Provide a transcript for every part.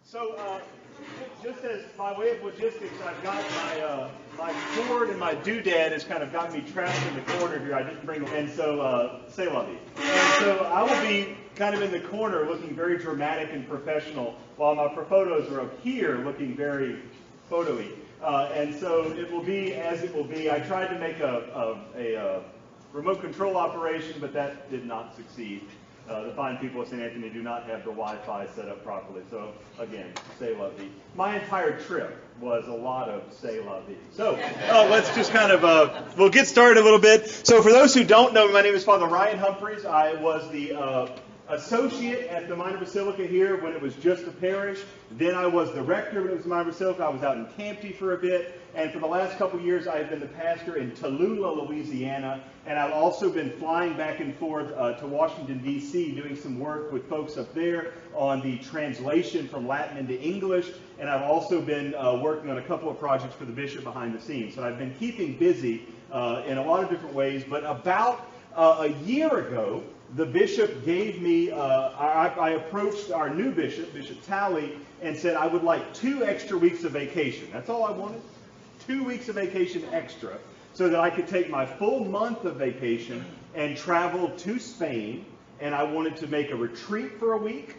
So, just as by way of logistics, I've got my cord and my doodad has kind of got me trapped in the corner here. I didn't bring them, and so say la vie. And so I will be kind of in the corner, looking very dramatic and professional, while my photos are up here, looking very photo-y. And so it will be as it will be. I tried to make a remote control operation, but that did not succeed. The fine people of St. Anthony do not have the Wi-Fi set up properly. So, again, say la vie. My entire trip was a lot of say la vie. So, let's just kind of, we'll get started a little bit. So, for those who don't know, my name is Father Ryan Humphreys. I was the associate at the Minor Basilica here when it was just a parish. Then I was the rector when it was the Minor Basilica. I was out in Campty for a bit. And for the last couple years, I have been the pastor in Tallulah, Louisiana. And I've also been flying back and forth to Washington, D.C., doing some work with folks up there on the translation from Latin into English. And I've also been working on a couple of projects for the bishop behind the scenes. So I've been keeping busy in a lot of different ways. But about a year ago, the bishop gave me, I approached our new bishop, Bishop Talley, and said I would like 2 extra weeks of vacation. That's all I wanted. 2 weeks of vacation extra, so that I could take my full month of vacation and travel to Spain. And I wanted to make a retreat for a week.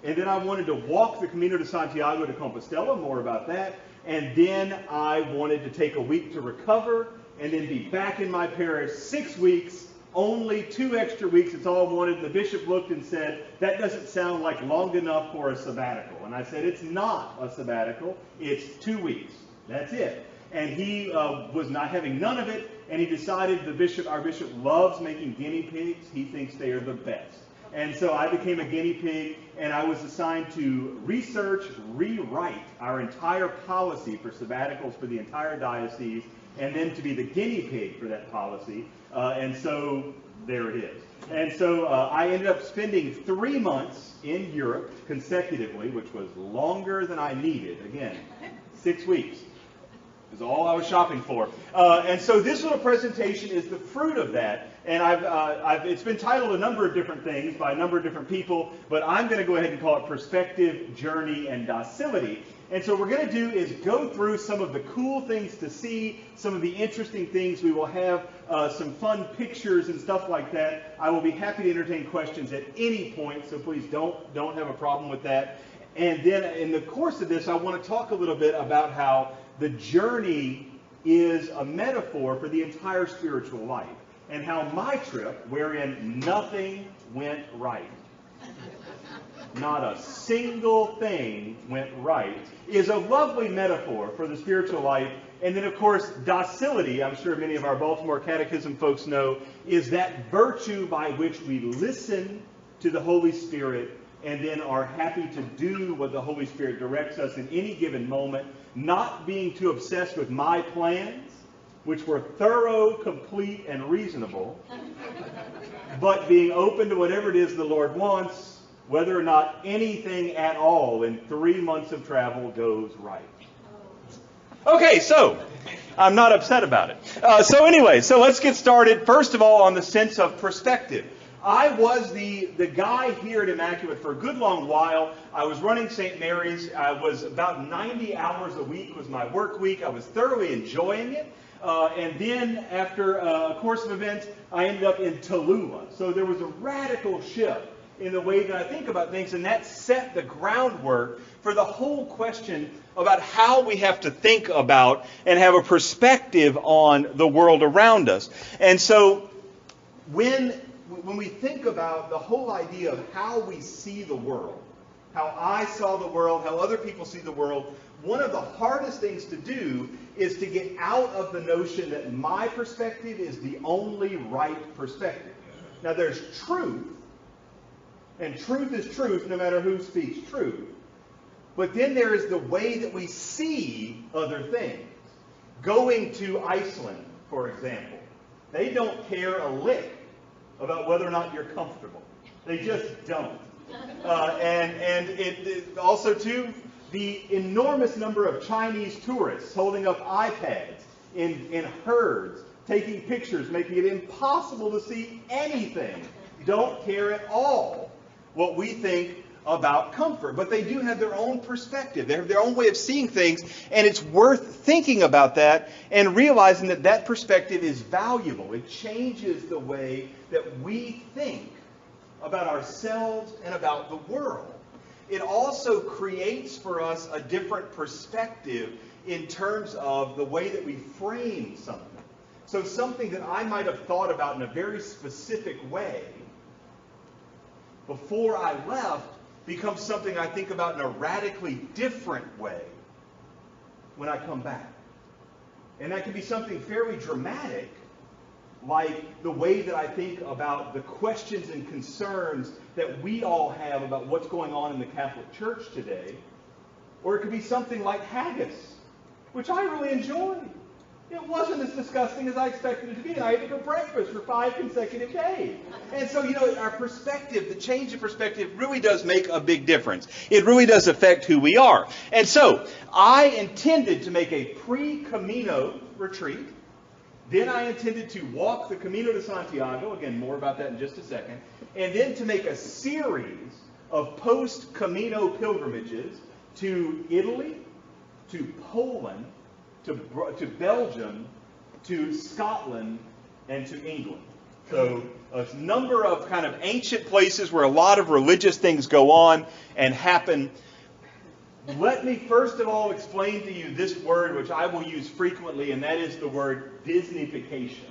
And then I wanted to walk the Camino de Santiago to Compostela, more about that. And then I wanted to take a week to recover and then be back in my parish 6 weeks. Only 2 extra weeks, it's all I wanted. And the bishop looked and said, that doesn't sound like long enough for a sabbatical. And I said, it's not a sabbatical, it's 2 weeks. That's it. And he was not having none of it, and he decided our bishop loves making guinea pigs. He thinks they are the best. And so I became a guinea pig, and I was assigned to research, rewrite our entire policy for sabbaticals for the entire diocese, and then to be the guinea pig for that policy. And so there it is. And so I ended up spending 3 months in Europe consecutively, which was longer than I needed. Again, 6 weeks is all I was shopping for. And so this little presentation is the fruit of that. And it's been titled a number of different things by a number of different people, but I'm going to go ahead and call it Perspective, Journey, and Docility. And so what we're going to do is go through some of the cool things to see, some of the interesting things. We will have some fun pictures and stuff like that. I will be happy to entertain questions at any point, so please don't have a problem with that. And then in the course of this, I want to talk a little bit about how the journey is a metaphor for the entire spiritual life, and how my trip, wherein nothing went right, not a single thing went right, is a lovely metaphor for the spiritual life. And then, of course, docility, I'm sure many of our Baltimore Catechism folks know, is that virtue by which we listen to the Holy Spirit and then are happy to do what the Holy Spirit directs us in any given moment, not being too obsessed with my plans, which were thorough, complete, and reasonable, but being open to whatever it is the Lord wants, whether or not anything at all in 3 months of travel goes right. Okay, so I'm not upset about it. So anyway, so let's get started. First of all, on the sense of perspective. I was the guy here at Immaculate for a good long while. I was running St. Mary's. I was about 90 hours a week was my work week. I was thoroughly enjoying it. And then after a course of events, I ended up in Tallulah. So there was a radical shift in the way that I think about things, and that set the groundwork for the whole question about how we have to think about and have a perspective on the world around us. And so when we think about the whole idea of how we see the world, how I saw the world, how other people see the world, one of the hardest things to do is to get out of the notion that my perspective is the only right perspective. Now there's truth, and truth is truth no matter who speaks truth. But then there is the way that we see other things. Going to Iceland, for example, they don't care a lick about whether or not you're comfortable. They just don't. And it also, too, the enormous number of Chinese tourists holding up iPads in herds, taking pictures, making it impossible to see anything, don't care at all what we think about comfort, but they do have their own perspective. They have their own way of seeing things, and it's worth thinking about that and realizing that that perspective is valuable. It changes the way that we think about ourselves and about the world. It also creates for us a different perspective in terms of the way that we frame something. So something that I might have thought about in a very specific way before I left becomes something I think about in a radically different way when I come back. And that can be something fairly dramatic, like the way that I think about the questions and concerns that we all have about what's going on in the Catholic Church today. Or it could be something like haggis, which I really enjoyed. It wasn't as disgusting as I expected it to be, and I ate it for breakfast for 5 consecutive days. And so, our perspective, the change in perspective really does make a big difference. It really does affect who we are. And so, I intended to make a pre-Camino retreat. Then I intended to walk the Camino de Santiago. Again, more about that in just a second. And then to make a series of post-Camino pilgrimages to Italy, to Poland, to Belgium, to Scotland, and to England. So a number of kind of ancient places where a lot of religious things go on and happen. Let me first of all explain to you this word which I will use frequently, and that is the word Disneyfication.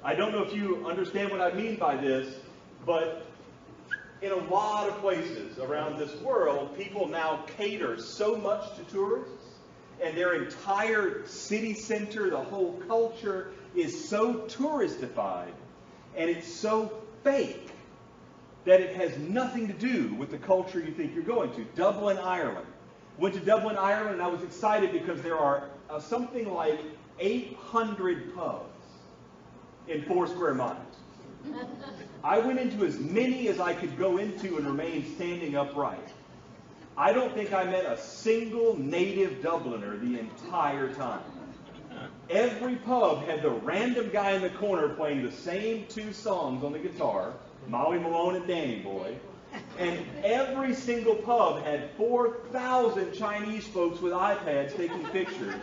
I don't know if you understand what I mean by this, but in a lot of places around this world, people now cater so much to tourists, and their entire city center, the whole culture, is so touristified, and it's so fake that it has nothing to do with the culture you think you're going to. Dublin, Ireland. Went to Dublin, Ireland, and I was excited because there are something like 800 pubs in 4 square miles. I went into as many as I could go into and remain standing upright. I don't think I met a single native Dubliner the entire time. Every pub had the random guy in the corner playing the same 2 songs on the guitar, Molly Malone and Danny Boy, and every single pub had 4,000 Chinese folks with iPads taking pictures,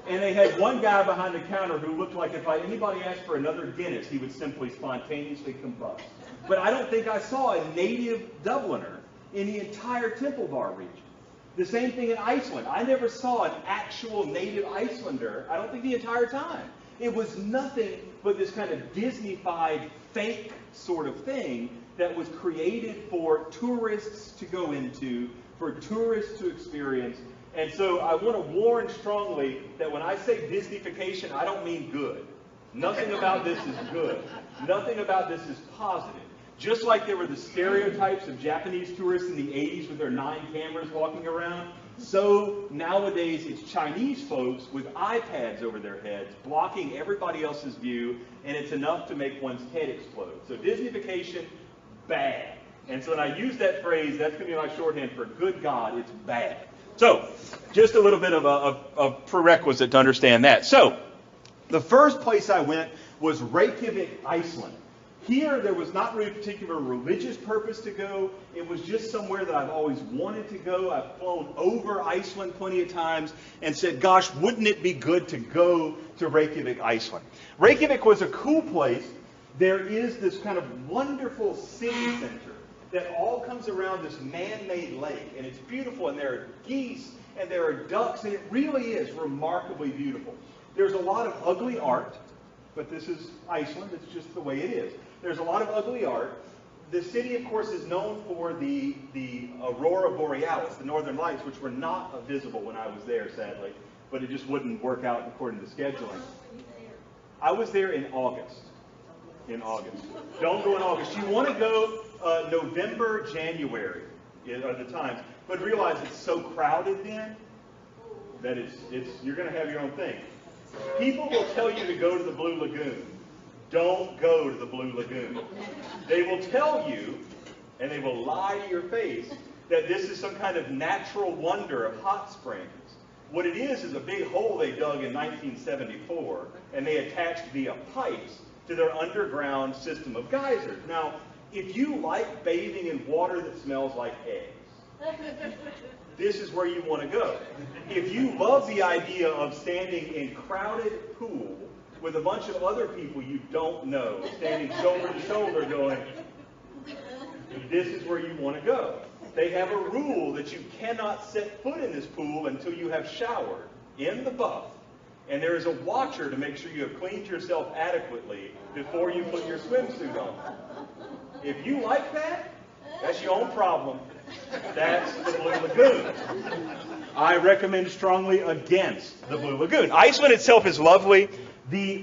and they had one guy behind the counter who looked like if anybody asked for another Guinness, he would simply spontaneously combust. But I don't think I saw a native Dubliner in the entire Temple Bar region. The same thing in Iceland. I never saw an actual native Icelander, I don't think the entire time. It was nothing but this kind of Disney-fied, fake sort of thing that was created for tourists to go into, for tourists to experience. And so I want to warn strongly that when I say Disneyfication, I don't mean good. Nothing about this is good. Nothing about this is positive. Just like there were the stereotypes of Japanese tourists in the 80s with their 9 cameras walking around, so nowadays it's Chinese folks with iPads over their heads, blocking everybody else's view, and it's enough to make one's head explode. So Disneyfication, bad. And so when I use that phrase, that's going to be my shorthand for good God, it's bad. So, just a little bit of a prerequisite to understand that. So, the first place I went was Reykjavik, Iceland. Here, there was not really a particular religious purpose to go. It was just somewhere that I've always wanted to go. I've flown over Iceland plenty of times and said, gosh, wouldn't it be good to go to Reykjavik, Iceland? Reykjavik was a cool place. There is this kind of wonderful city center that all comes around this man-made lake. And it's beautiful, and there are geese, and there are ducks, and it really is remarkably beautiful. There's a lot of ugly art, but this is Iceland. It's just the way it is. There's a lot of ugly art. The city, of course, is known for the Aurora Borealis, the northern lights, which were not visible when I was there, sadly. But it just wouldn't work out according to scheduling. I was there in August. In August. Don't go in August. You want to go November, January are the times. But realize it's so crowded then that you're going to have your own thing. People will tell you to go to the Blue Lagoon. Don't go to the Blue Lagoon. They will tell you, and they will lie to your face, that this is some kind of natural wonder of hot springs. What it is a big hole they dug in 1974, and they attached via pipes to their underground system of geysers. Now, If you like bathing in water that smells like eggs, this is where you want to go. If you love the idea of standing in crowded pool with a bunch of other people you don't know, standing shoulder to shoulder going, this is where you want to go. They have a rule that you cannot set foot in this pool until you have showered in the buff. And there is a watcher to make sure you have cleaned yourself adequately before you put your swimsuit on. If you like that, that's your own problem. That's the Blue Lagoon. I recommend strongly against the Blue Lagoon. Iceland itself is lovely.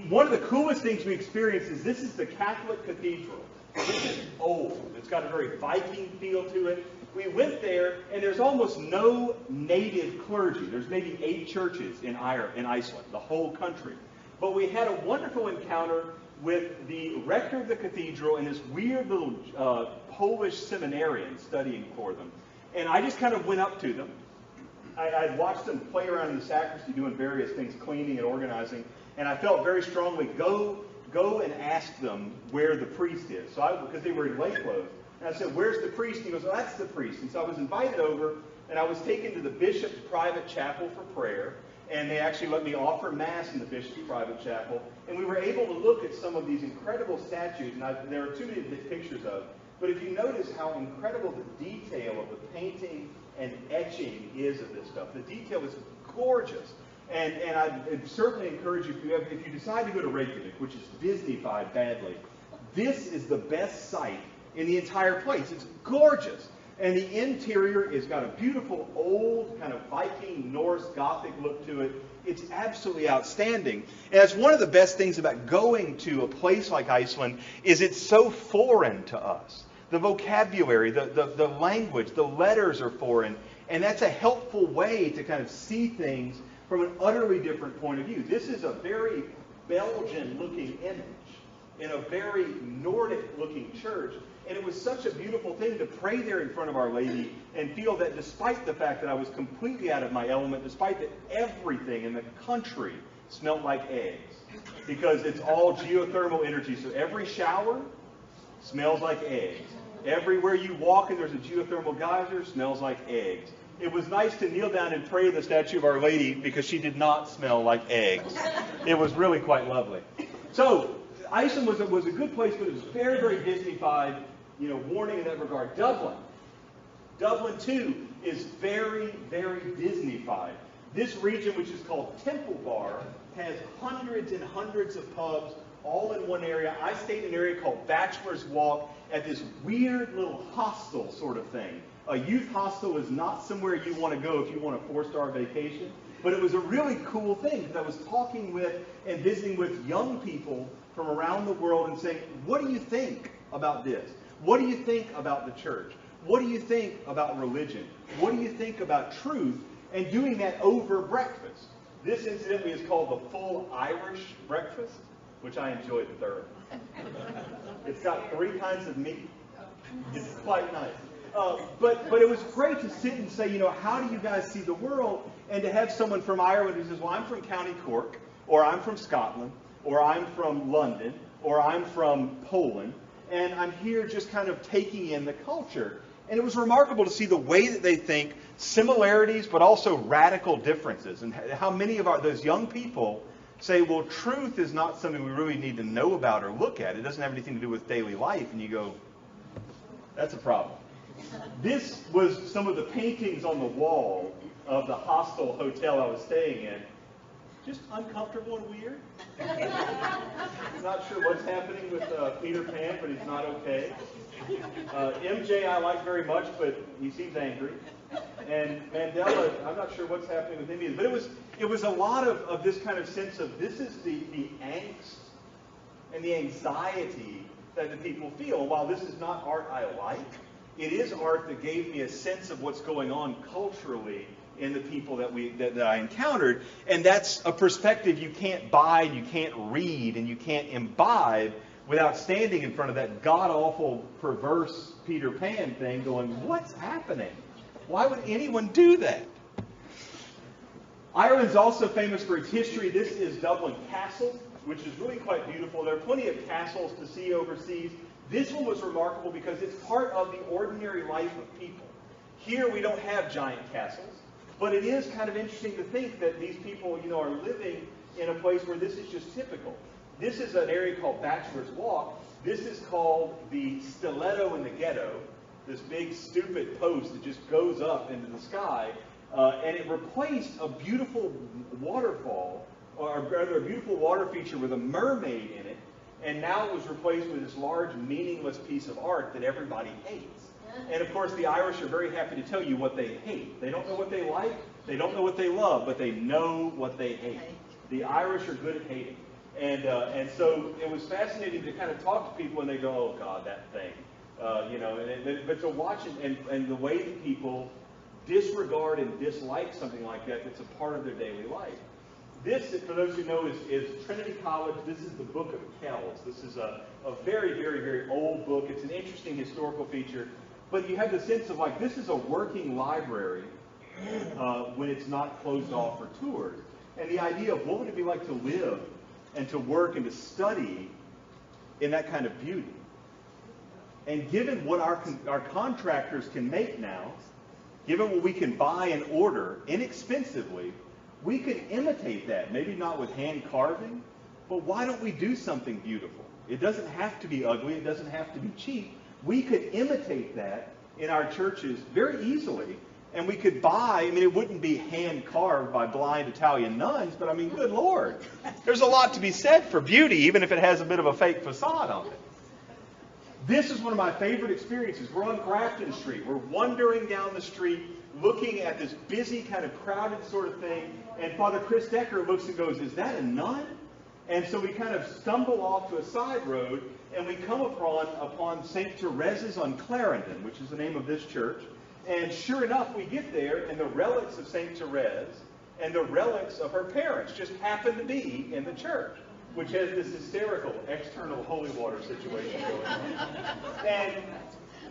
One of the coolest things we experience is this is the Catholic cathedral. This is old. It's got a very Viking feel to it. We went there, and there's almost no native clergy. There's maybe 8 churches in Iceland, the whole country. But we had a wonderful encounter with the rector of the cathedral and this weird little Polish seminarian studying for them. And I just kind of went up to them. I watched them play around in the sacristy doing various things, cleaning and organizing. And I felt very strongly, go and ask them where the priest is. Because they were in lay clothes. And I said, where's the priest? And he goes, well, that's the priest. And so I was invited over, and I was taken to the bishop's private chapel for prayer. And they actually let me offer Mass in the bishop's private chapel. And we were able to look at some of these incredible statues. And there are too many to take pictures of. But if you notice how incredible the detail of the painting and etching is of this stuff. The detail is gorgeous. And I certainly encourage you, if you decide to go to Reykjavik, which is Disney-fied badly, this is the best site in the entire place. It's gorgeous. And the interior has got a beautiful old kind of Viking, Norse, Gothic look to it. It's absolutely outstanding. And that's one of the best things about going to a place like Iceland is it's so foreign to us. The vocabulary, the language, the letters are foreign. And that's a helpful way to kind of see things from an utterly different point of view. This is a very Belgian-looking image in a very Nordic-looking church. And it was such a beautiful thing to pray there in front of Our Lady and feel that despite the fact that I was completely out of my element, despite that everything in the country smelled like eggs, because it's all geothermal energy. So every shower smells like eggs. Everywhere you walk and there's a geothermal geyser, smells like eggs. It was nice to kneel down and pray the statue of Our Lady because she did not smell like eggs. It was really quite lovely. So Iceland was a good place, but it was very, very Disney-fied. Warning in that regard. Dublin, too, is very, very Disney-fied. This region, which is called Temple Bar, has hundreds and hundreds of pubs all in one area. I stayed in an area called Bachelor's Walk at this weird little hostel sort of thing. A youth hostel is not somewhere you want to go if you want a 4-star vacation. But it was a really cool thing because I was talking with and visiting with young people from around the world and saying, what do you think about this? What do you think about the church? What do you think about religion? What do you think about truth? And doing that over breakfast. This incidentally is called the full Irish breakfast, which I enjoyed thoroughly. It's got 3 kinds of meat. It's quite nice. But it was great to sit and say, how do you guys see the world? And to have someone from Ireland who says, well, I'm from County Cork, or I'm from Scotland, or I'm from London, or I'm from Poland, and I'm here just kind of taking in the culture. And it was remarkable to see the way that they think, similarities, but also radical differences, and how many of those young people say, well, truth is not something we really need to know about or look at. It doesn't have anything to do with daily life. And you go, that's a problem. This was some of the paintings on the wall of the hostel hotel I was staying in. Just uncomfortable and weird. Not sure what's happening with Peter Pan, but he's not okay. MJ I like very much, but he seems angry. And Mandela, I'm not sure what's happening with him either. But it was a lot of this kind of sense of this is the angst and the anxiety that the people feel. While this is not art I like, it is art that gave me a sense of what's going on culturally in the people that I encountered. And that's a perspective you can't buy, and you can't read, and you can't imbibe without standing in front of that god-awful, perverse Peter Pan thing going, what's happening? Why would anyone do that? Ireland's also famous for its history. This is Dublin Castle, which is really quite beautiful. There are plenty of castles to see overseas. This one was remarkable because it's part of the ordinary life of people. Here we don't have giant castles, but it is kind of interesting to think that these people, are living in a place where this is just typical. This is an area called Bachelor's Walk. This is called the Stiletto in the Ghetto, this big stupid post that just goes up into the sky, and it replaced a beautiful waterfall, or rather a beautiful water feature with a mermaid in it, and now it was replaced with this large, meaningless piece of art that everybody hates. And of course, the Irish are very happy to tell you what they hate. They don't know what they like, they don't know what they love, but they know what they hate. The Irish are good at hating. And so it was fascinating to kind of talk to people, and they go, oh God, that thing. But to watch it, and the way that people disregard and dislike something like that that's a part of their daily life. This, for those who know, is Trinity College. This is the Book of Kells. This is a very, very, very old book. It's an interesting historical feature. But you have the sense of like, this is a working library when it's not closed off for tours. And the idea of what would it be like to live and to work and to study in that kind of beauty. And given what our contractors can make now, given what we can buy and order inexpensively, we could imitate that. Maybe not with hand carving, but why don't we do something beautiful? It doesn't have to be ugly. It doesn't have to be cheap. We could imitate that in our churches very easily. And we could buy, it wouldn't be hand carved by blind Italian nuns, but good Lord. There's a lot to be said for beauty, even if it has a bit of a fake facade on it. This is one of my favorite experiences. We're on Grafton Street. We're wandering down the street, looking at this busy, kind of crowded sort of thing. And Father Chris Decker looks and goes, is that a nun? And so we kind of stumble off to a side road, and we come upon St. Therese's on Clarendon, which is the name of this church. And sure enough, we get there, and the relics of St. Therese and the relics of her parents just happen to be in the church, which has this hysterical external holy water situation going on. And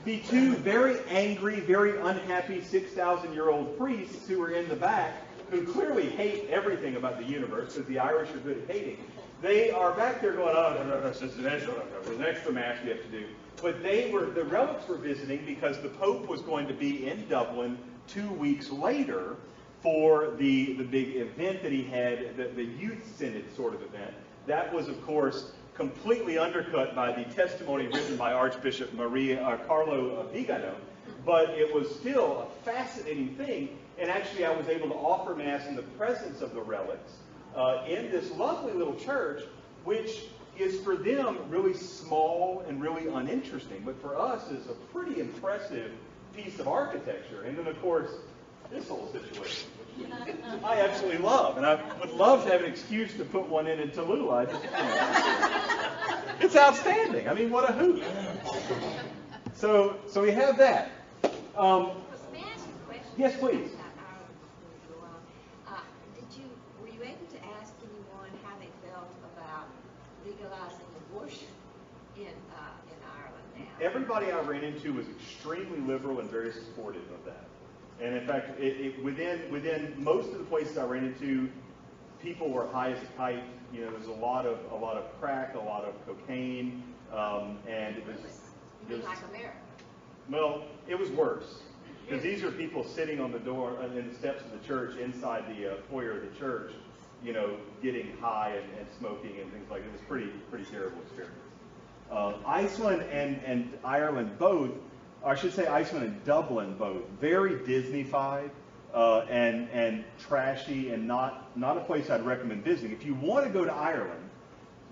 the two very angry, very unhappy 6,000-year-old priests who are in the back, who clearly hate everything about the universe, because the Irish are good at hating, they are back there going, oh, there's an extra mass we have to do. But the relics were visiting because the Pope was going to be in Dublin 2 weeks later for the big event that he had, the Youth Synod sort of event. That was, of course, completely undercut by the testimony written by Archbishop Carlo Vigano, but it was still a fascinating thing. And actually, I was able to offer Mass in the presence of the relics in this lovely little church, which is for them really small and really uninteresting, but for us is a pretty impressive piece of architecture. And then, of course, this whole situation, which I absolutely love, and I would love to have an excuse to put one in Tallulah. It's outstanding. What a hoot! So we have that. May I ask you a question? Yes, please. Were you able to ask anyone how they felt about legalizing abortion in Ireland now? Everybody I ran into was extremely liberal and very supportive of that. And in fact, within most of the places I ran into, people were high as a kite. There's a lot of crack, a lot of cocaine, and it was. You mean like America? Well, it was worse. Because these are people sitting on the door, in the steps of the church, inside the foyer of the church, getting high and smoking and things like that. It was pretty terrible experience. Iceland and Ireland both, or I should say Iceland and Dublin both, very Disney-fied and trashy, and not a place I'd recommend visiting. If you want to go to Ireland,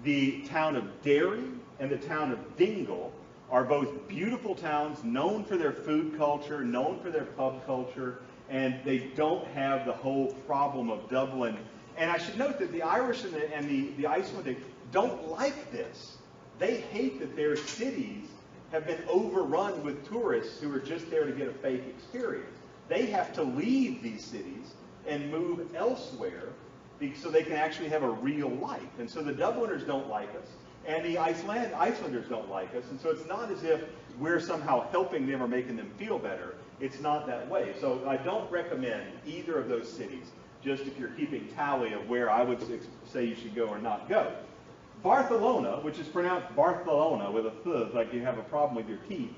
the town of Derry and the town of Dingle are both beautiful towns, known for their food culture, known for their pub culture, and they don't have the whole problem of Dublin. And I should note that the Irish and the Icelandic don't like this. They hate that their cities have been overrun with tourists who are just there to get a fake experience. They have to leave these cities and move elsewhere so they can actually have a real life. And so the Dubliners don't like us. And the Icelanders don't like us, and so it's not as if we're somehow helping them or making them feel better. It's not that way. So I don't recommend either of those cities, just if you're keeping tally of where I would say you should go or not go. Barcelona, which is pronounced Barcelona with a th, like you have a problem with your teeth,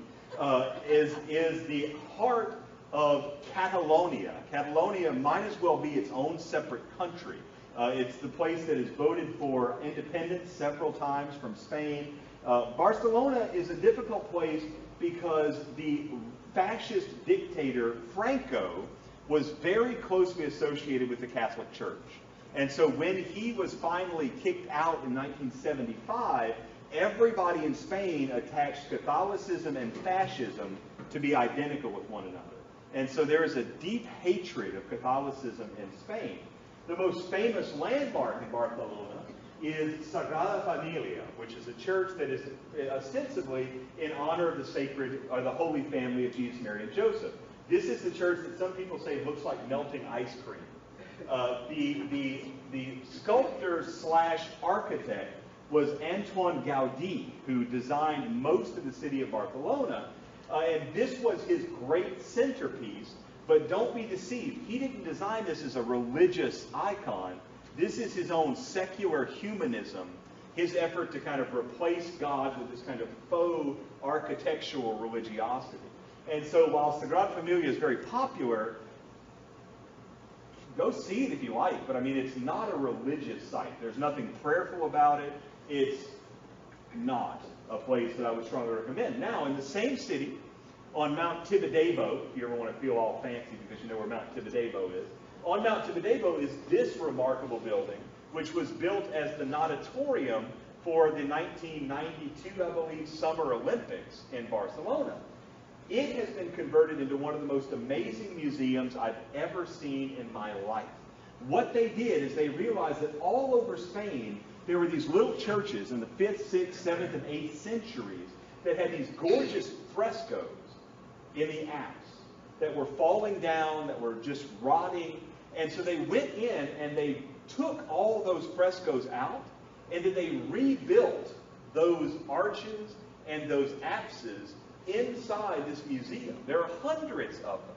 is the heart of Catalonia. Catalonia might as well be its own separate country. It's the place that has voted for independence several times from Spain. Barcelona is a difficult place because the fascist dictator Franco was very closely associated with the Catholic Church. And so when he was finally kicked out in 1975, everybody in Spain attached Catholicism and fascism to be identical with one another. And so there is a deep hatred of Catholicism in Spain. The most famous landmark in Barcelona is Sagrada Familia, which is a church that is ostensibly in honor of the sacred, or the Holy Family of Jesus, Mary, and Joseph. This is the church that some people say looks like melting ice cream. The sculptor slash architect was Antoine Gaudí, who designed most of the city of Barcelona, and this was his great centerpiece. But don't be deceived. He didn't design this as a religious icon. This is his own secular humanism, his effort to kind of replace God with this kind of faux architectural religiosity. And so while Sagrada Familia is very popular, go see it if you like, but I mean, it's not a religious site. There's nothing prayerful about it. It's not a place that I would strongly recommend. Now, in the same city, on Mount Tibidabo, if you ever want to feel all fancy because you know where Mount Tibidabo is, on Mount Tibidabo is this remarkable building, which was built as the natatorium for the 1992, I believe, Summer Olympics in Barcelona. It has been converted into one of the most amazing museums I've ever seen in my life. What they did is they realized that all over Spain, there were these little churches in the 5th, 6th, 7th, and 8th centuries that had these gorgeous frescoes in the apse that were falling down, that were just rotting. And so they went in and they took all those frescoes out, and then they rebuilt those arches and those apses inside this museum. There are hundreds of them.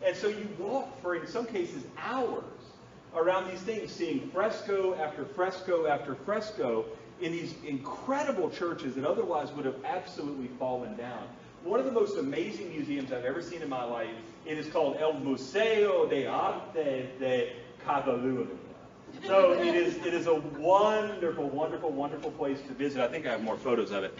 And so you walk for, in some cases, hours around these things, seeing fresco after fresco after fresco in these incredible churches that otherwise would have absolutely fallen down. One of the most amazing museums I've ever seen in my life, it is called El Museo de Arte de Catalunya. So it is a wonderful, wonderful, wonderful place to visit. I think I have more photos of it.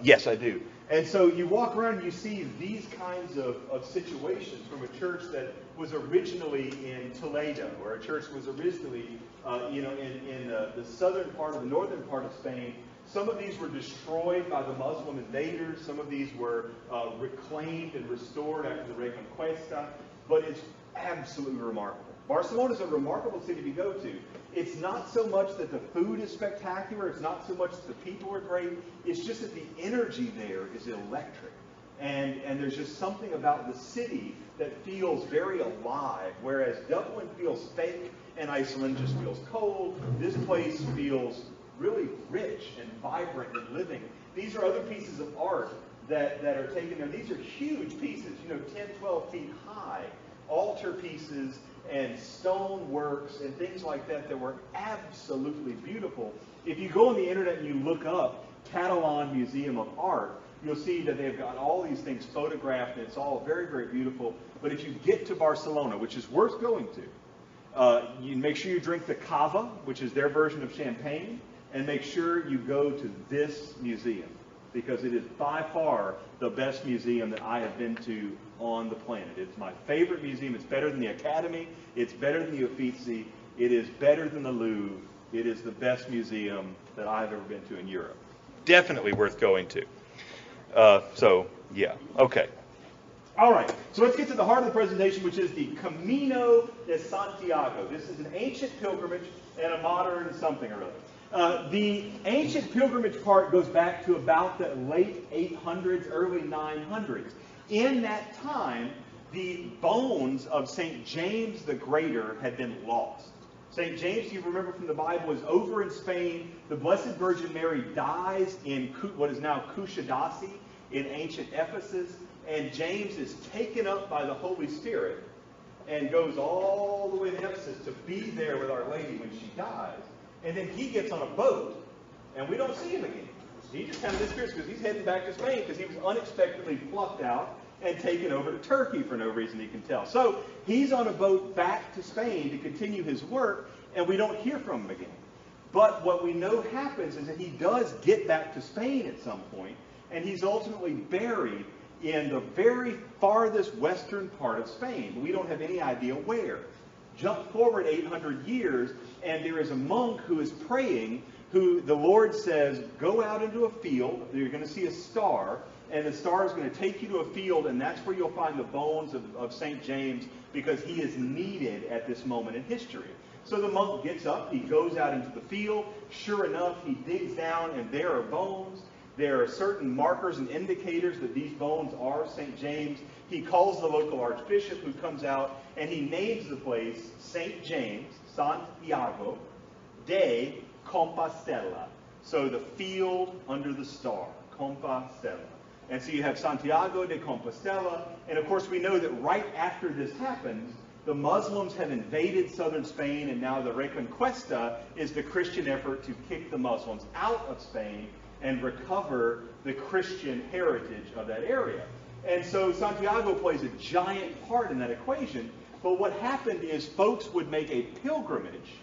Yes, I do. And so you walk around and you see these kinds of situations from a church that was originally in Toledo, or a church was originally in the southern part of the northern part of Spain. Some of these were destroyed by the Muslim invaders. Some of these were reclaimed and restored after the Reconquista. But it's absolutely remarkable. Barcelona is a remarkable city to go to. It's not so much that the food is spectacular. It's not so much that the people are great. It's just that the energy there is electric. And there's just something about the city that feels very alive. Whereas Dublin feels fake and Iceland just feels cold. This place feels really rich and vibrant and living. These are other pieces of art that are taken there. These are huge pieces, 10, 12 feet high, altar pieces and stone works and things like that were absolutely beautiful. If you go on the internet and you look up Catalan Museum of Art, you'll see that they've got all these things photographed, and it's all very, very beautiful. But if you get to Barcelona, which is worth going to, you make sure you drink the cava, which is their version of champagne, and make sure you go to this museum, because it is by far the best museum that I have been to on the planet. It's my favorite museum. It's better than the Academy. It's better than the Uffizi. It is better than the Louvre. It is the best museum that I've ever been to in Europe. Definitely worth going to. Yeah. Okay. All right. So let's get to the heart of the presentation, which is the Camino de Santiago. This is an ancient pilgrimage and a modern something or other. The ancient pilgrimage part goes back to about the late 800s, early 900s. In that time, the bones of St. James the Greater had been lost. St. James, you remember from the Bible, is over in Spain. The Blessed Virgin Mary dies in what is now Kushadasi in ancient Ephesus. And James is taken up by the Holy Spirit and goes all the way to Ephesus to be there with Our Lady when she dies. And then he gets on a boat, and we don't see him again. He just kind of disappears because he's heading back to Spain because he was unexpectedly plucked out and taken over to Turkey for no reason he can tell. So he's on a boat back to Spain to continue his work, and we don't hear from him again. But what we know happens is that he does get back to Spain at some point, and he's ultimately buried in the very farthest western part of Spain. But we don't have any idea where. Jump forward 800 years, and there is a monk who is praying, who the Lord says, go out into a field, you're going to see a star, and the star is going to take you to a field, and that's where you'll find the bones of St. James, because he is needed at this moment in history. So the monk gets up, he goes out into the field, sure enough, he digs down, and there are bones. There are certain markers and indicators that these bones are St. James. He calls the local archbishop, who comes out, and he names the place St. James, Santiago de Compostela. So the field under the star, Compostela. And so you have Santiago de Compostela, and of course we know that right after this happens, the Muslims have invaded southern Spain, and now the Reconquista is the Christian effort to kick the Muslims out of Spain and recover the Christian heritage of that area. And so Santiago plays a giant part in that equation. But what happened is folks would make a pilgrimage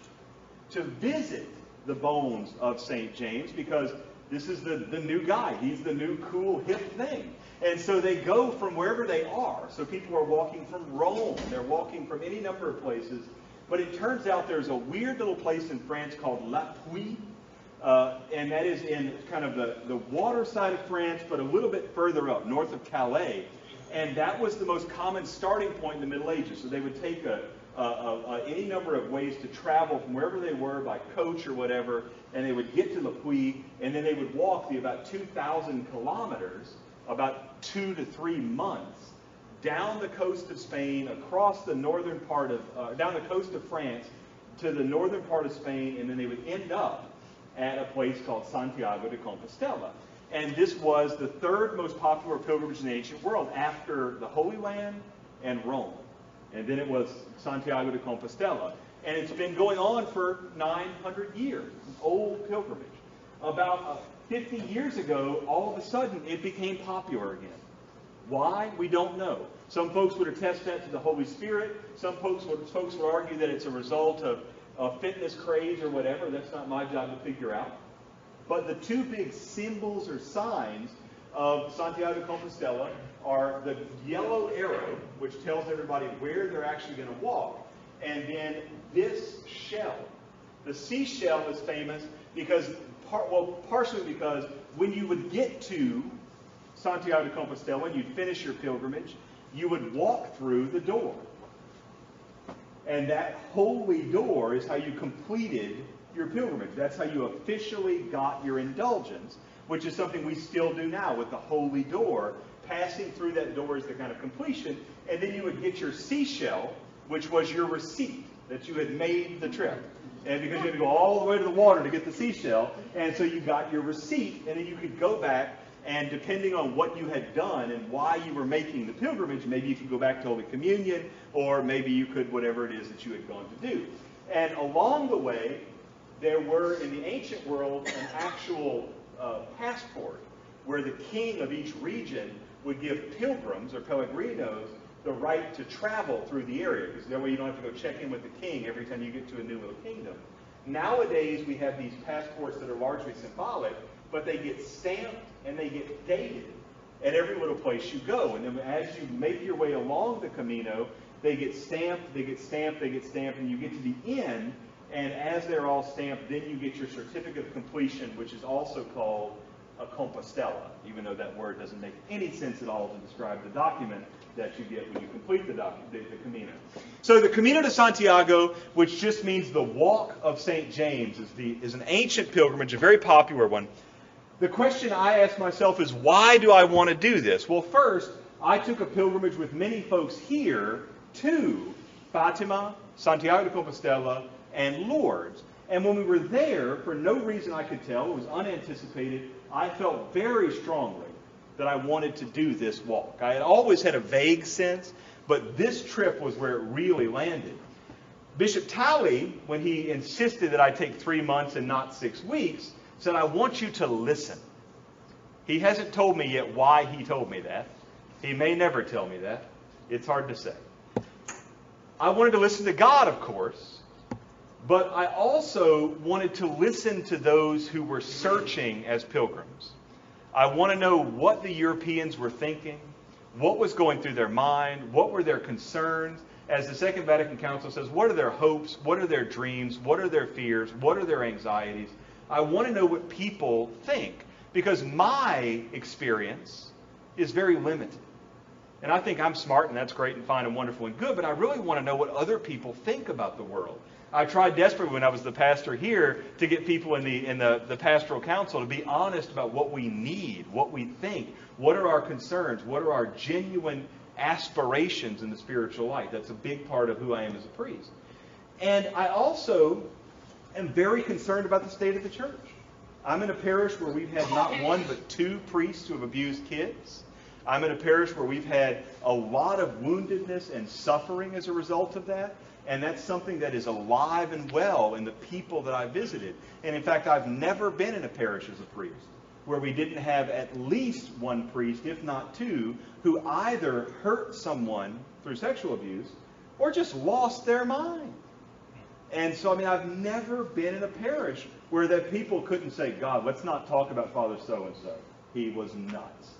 to visit the bones of St. James, because this is the new guy. He's the new cool hip thing. And so they go from wherever they are. So people are walking from Rome. They're walking from any number of places. But it turns out there's a weird little place in France called La Puy. And that is in kind of the water side of France, but a little bit further up, north of Calais. And that was the most common starting point in the Middle Ages. So they would take any number of ways to travel from wherever they were by coach or whatever, and they would get to Le Puy, and then they would walk the about 2,000 kilometers, about 2 to 3 months, down the coast of Spain, across the northern part of, down the coast of France, to the northern part of Spain, and then they would end up at a place called Santiago de Compostela. And this was the third most popular pilgrimage in the ancient world after the Holy Land and Rome. And then it was Santiago de Compostela. And it's been going on for 900 years. It's an old pilgrimage. About 50 years ago, all of a sudden, it became popular again. Why? We don't know. Some folks would attest that to the Holy Spirit. Some folks would argue that it's a result of fitness craze or whatever. That's not my job to figure out. But the two big symbols or signs of Santiago de Compostela are the yellow arrow, which tells everybody where they're actually going to walk, and then this shell. The seashell is famous because, partially because when you would get to Santiago de Compostela and you'd finish your pilgrimage, you would walk through the door. And that holy door is how you completed your pilgrimage. That's how you officially got your indulgence, which is something we still do now with the holy door. Passing through that door is the kind of completion. And then you would get your seashell, which was your receipt that you had made the trip. And because you had to go all the way to the water to get the seashell, and so you got your receipt, and then you could go back, and depending on what you had done and why you were making the pilgrimage, maybe you could go back to Holy Communion, or maybe you could whatever it is that you had gone to do. And along the way, there were, in the ancient world, an actual passport where the king of each region would give pilgrims, or pellegrinos, the right to travel through the area, because that way you don't have to go check in with the king every time you get to a new little kingdom. Nowadays, we have these passports that are largely symbolic, but they get stamped and they get dated at every little place you go. And then as you make your way along the Camino, they get stamped, they get stamped, they get stamped, and you get to the end. And as they're all stamped, then you get your certificate of completion, which is also called a Compostela, even though that word doesn't make any sense at all to describe the document that you get when you complete the Camino. So the Camino de Santiago, which just means the walk of St. James, is an ancient pilgrimage, a very popular one. The question I ask myself is, why do I want to do this? Well, first, I took a pilgrimage with many folks here to Fatima, Santiago de Compostela, and Lourdes. And when we were there, for no reason I could tell, it was unanticipated, I felt very strongly that I wanted to do this walk. I had always had a vague sense, but this trip was where it really landed. Bishop Talley, when he insisted that I take 3 months and not 6 weeks, said, I want you to listen. He hasn't told me yet why he told me that. He may never tell me that. It's hard to say. I wanted to listen to God, of course, but I also wanted to listen to those who were searching as pilgrims. I want to know what the Europeans were thinking, what was going through their mind, what were their concerns. As the Second Vatican Council says, what are their hopes, what are their dreams, what are their fears, what are their anxieties? I want to know what people think, because my experience is very limited. And I think I'm smart, and that's great and fine and wonderful and good, but I really want to know what other people think about the world. I tried desperately when I was the pastor here to get people in the pastoral council to be honest about what we need, what we think, what are our concerns, what are our genuine aspirations in the spiritual life. That's a big part of who I am as a priest. And I also am very concerned about the state of the church. I'm in a parish where we've had not one but 2 priests who have abused kids. I'm in a parish where we've had a lot of woundedness and suffering as a result of that. And that's something that is alive and well in the people that I visited. And in fact, I've never been in a parish as a priest where we didn't have at least 1 priest, if not 2, who either hurt someone through sexual abuse or just lost their mind. And so, I mean, I've never been in a parish where that people couldn't say, God, let's not talk about Father so-and-so. He was nuts.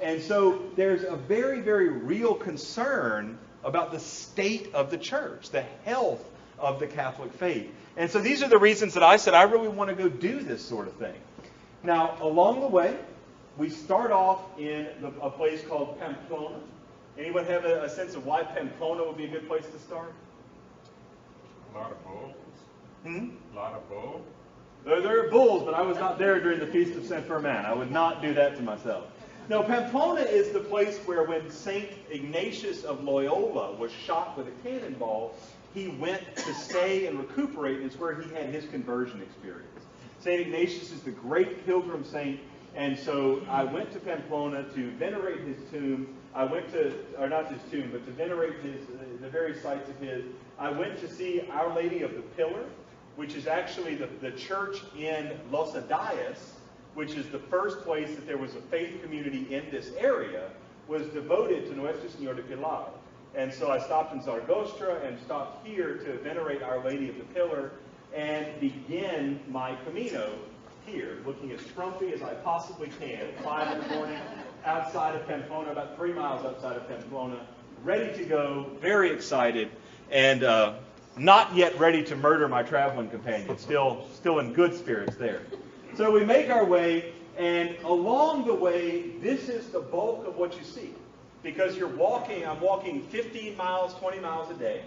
And so there's a very, very real concern about the state of the church, the health of the Catholic faith. And so these are the reasons that I said I really want to go do this sort of thing. Now, along the way, we start off in a place called Pamplona. Anyone have a sense of why Pamplona would be a good place to start? A lot of bulls. A lot of bulls. There are bulls, but I was not there during the Feast of Saint Firmin. I would not do that to myself. No, Pamplona is the place where when St. Ignatius of Loyola was shot with a cannonball, he went to stay and recuperate. It's where he had his conversion experience. St. Ignatius is the great pilgrim saint, and so I went to Pamplona to venerate his tomb. I went to, or not his tomb, but to venerate the various sites of his. I went to see Our Lady of the Pillar, which is actually the church in Los Adayas, which is the first place that there was a faith community in this area, was devoted to Nuestra Señora de Pilar. And so I stopped in Zaragoza and stopped here to venerate Our Lady of the Pillar and begin my Camino here, looking as frumpy as I possibly can at 5 in the morning outside of Pamplona, about 3 miles outside of Pamplona, ready to go, very excited, and not yet ready to murder my traveling companion, still in good spirits there. So we make our way, and along the way, this is the bulk of what you see. Because you're walking, I'm walking 15 miles, 20 miles a day,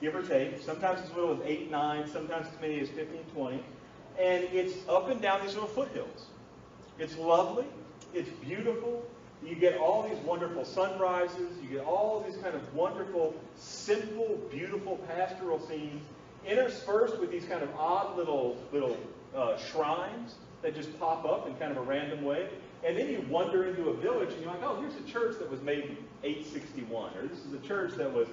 give or take. Sometimes as little as 8, 9, sometimes as many as 15, 20. And it's up and down these little foothills. It's lovely. It's beautiful. You get all these wonderful sunrises. You get all these kind of wonderful, simple, beautiful pastoral scenes, interspersed with these kind of odd little shrines that just pop up in kind of a random way. And then you wander into a village and you're like, oh, here's a church that was made in 861, or this is a church that was,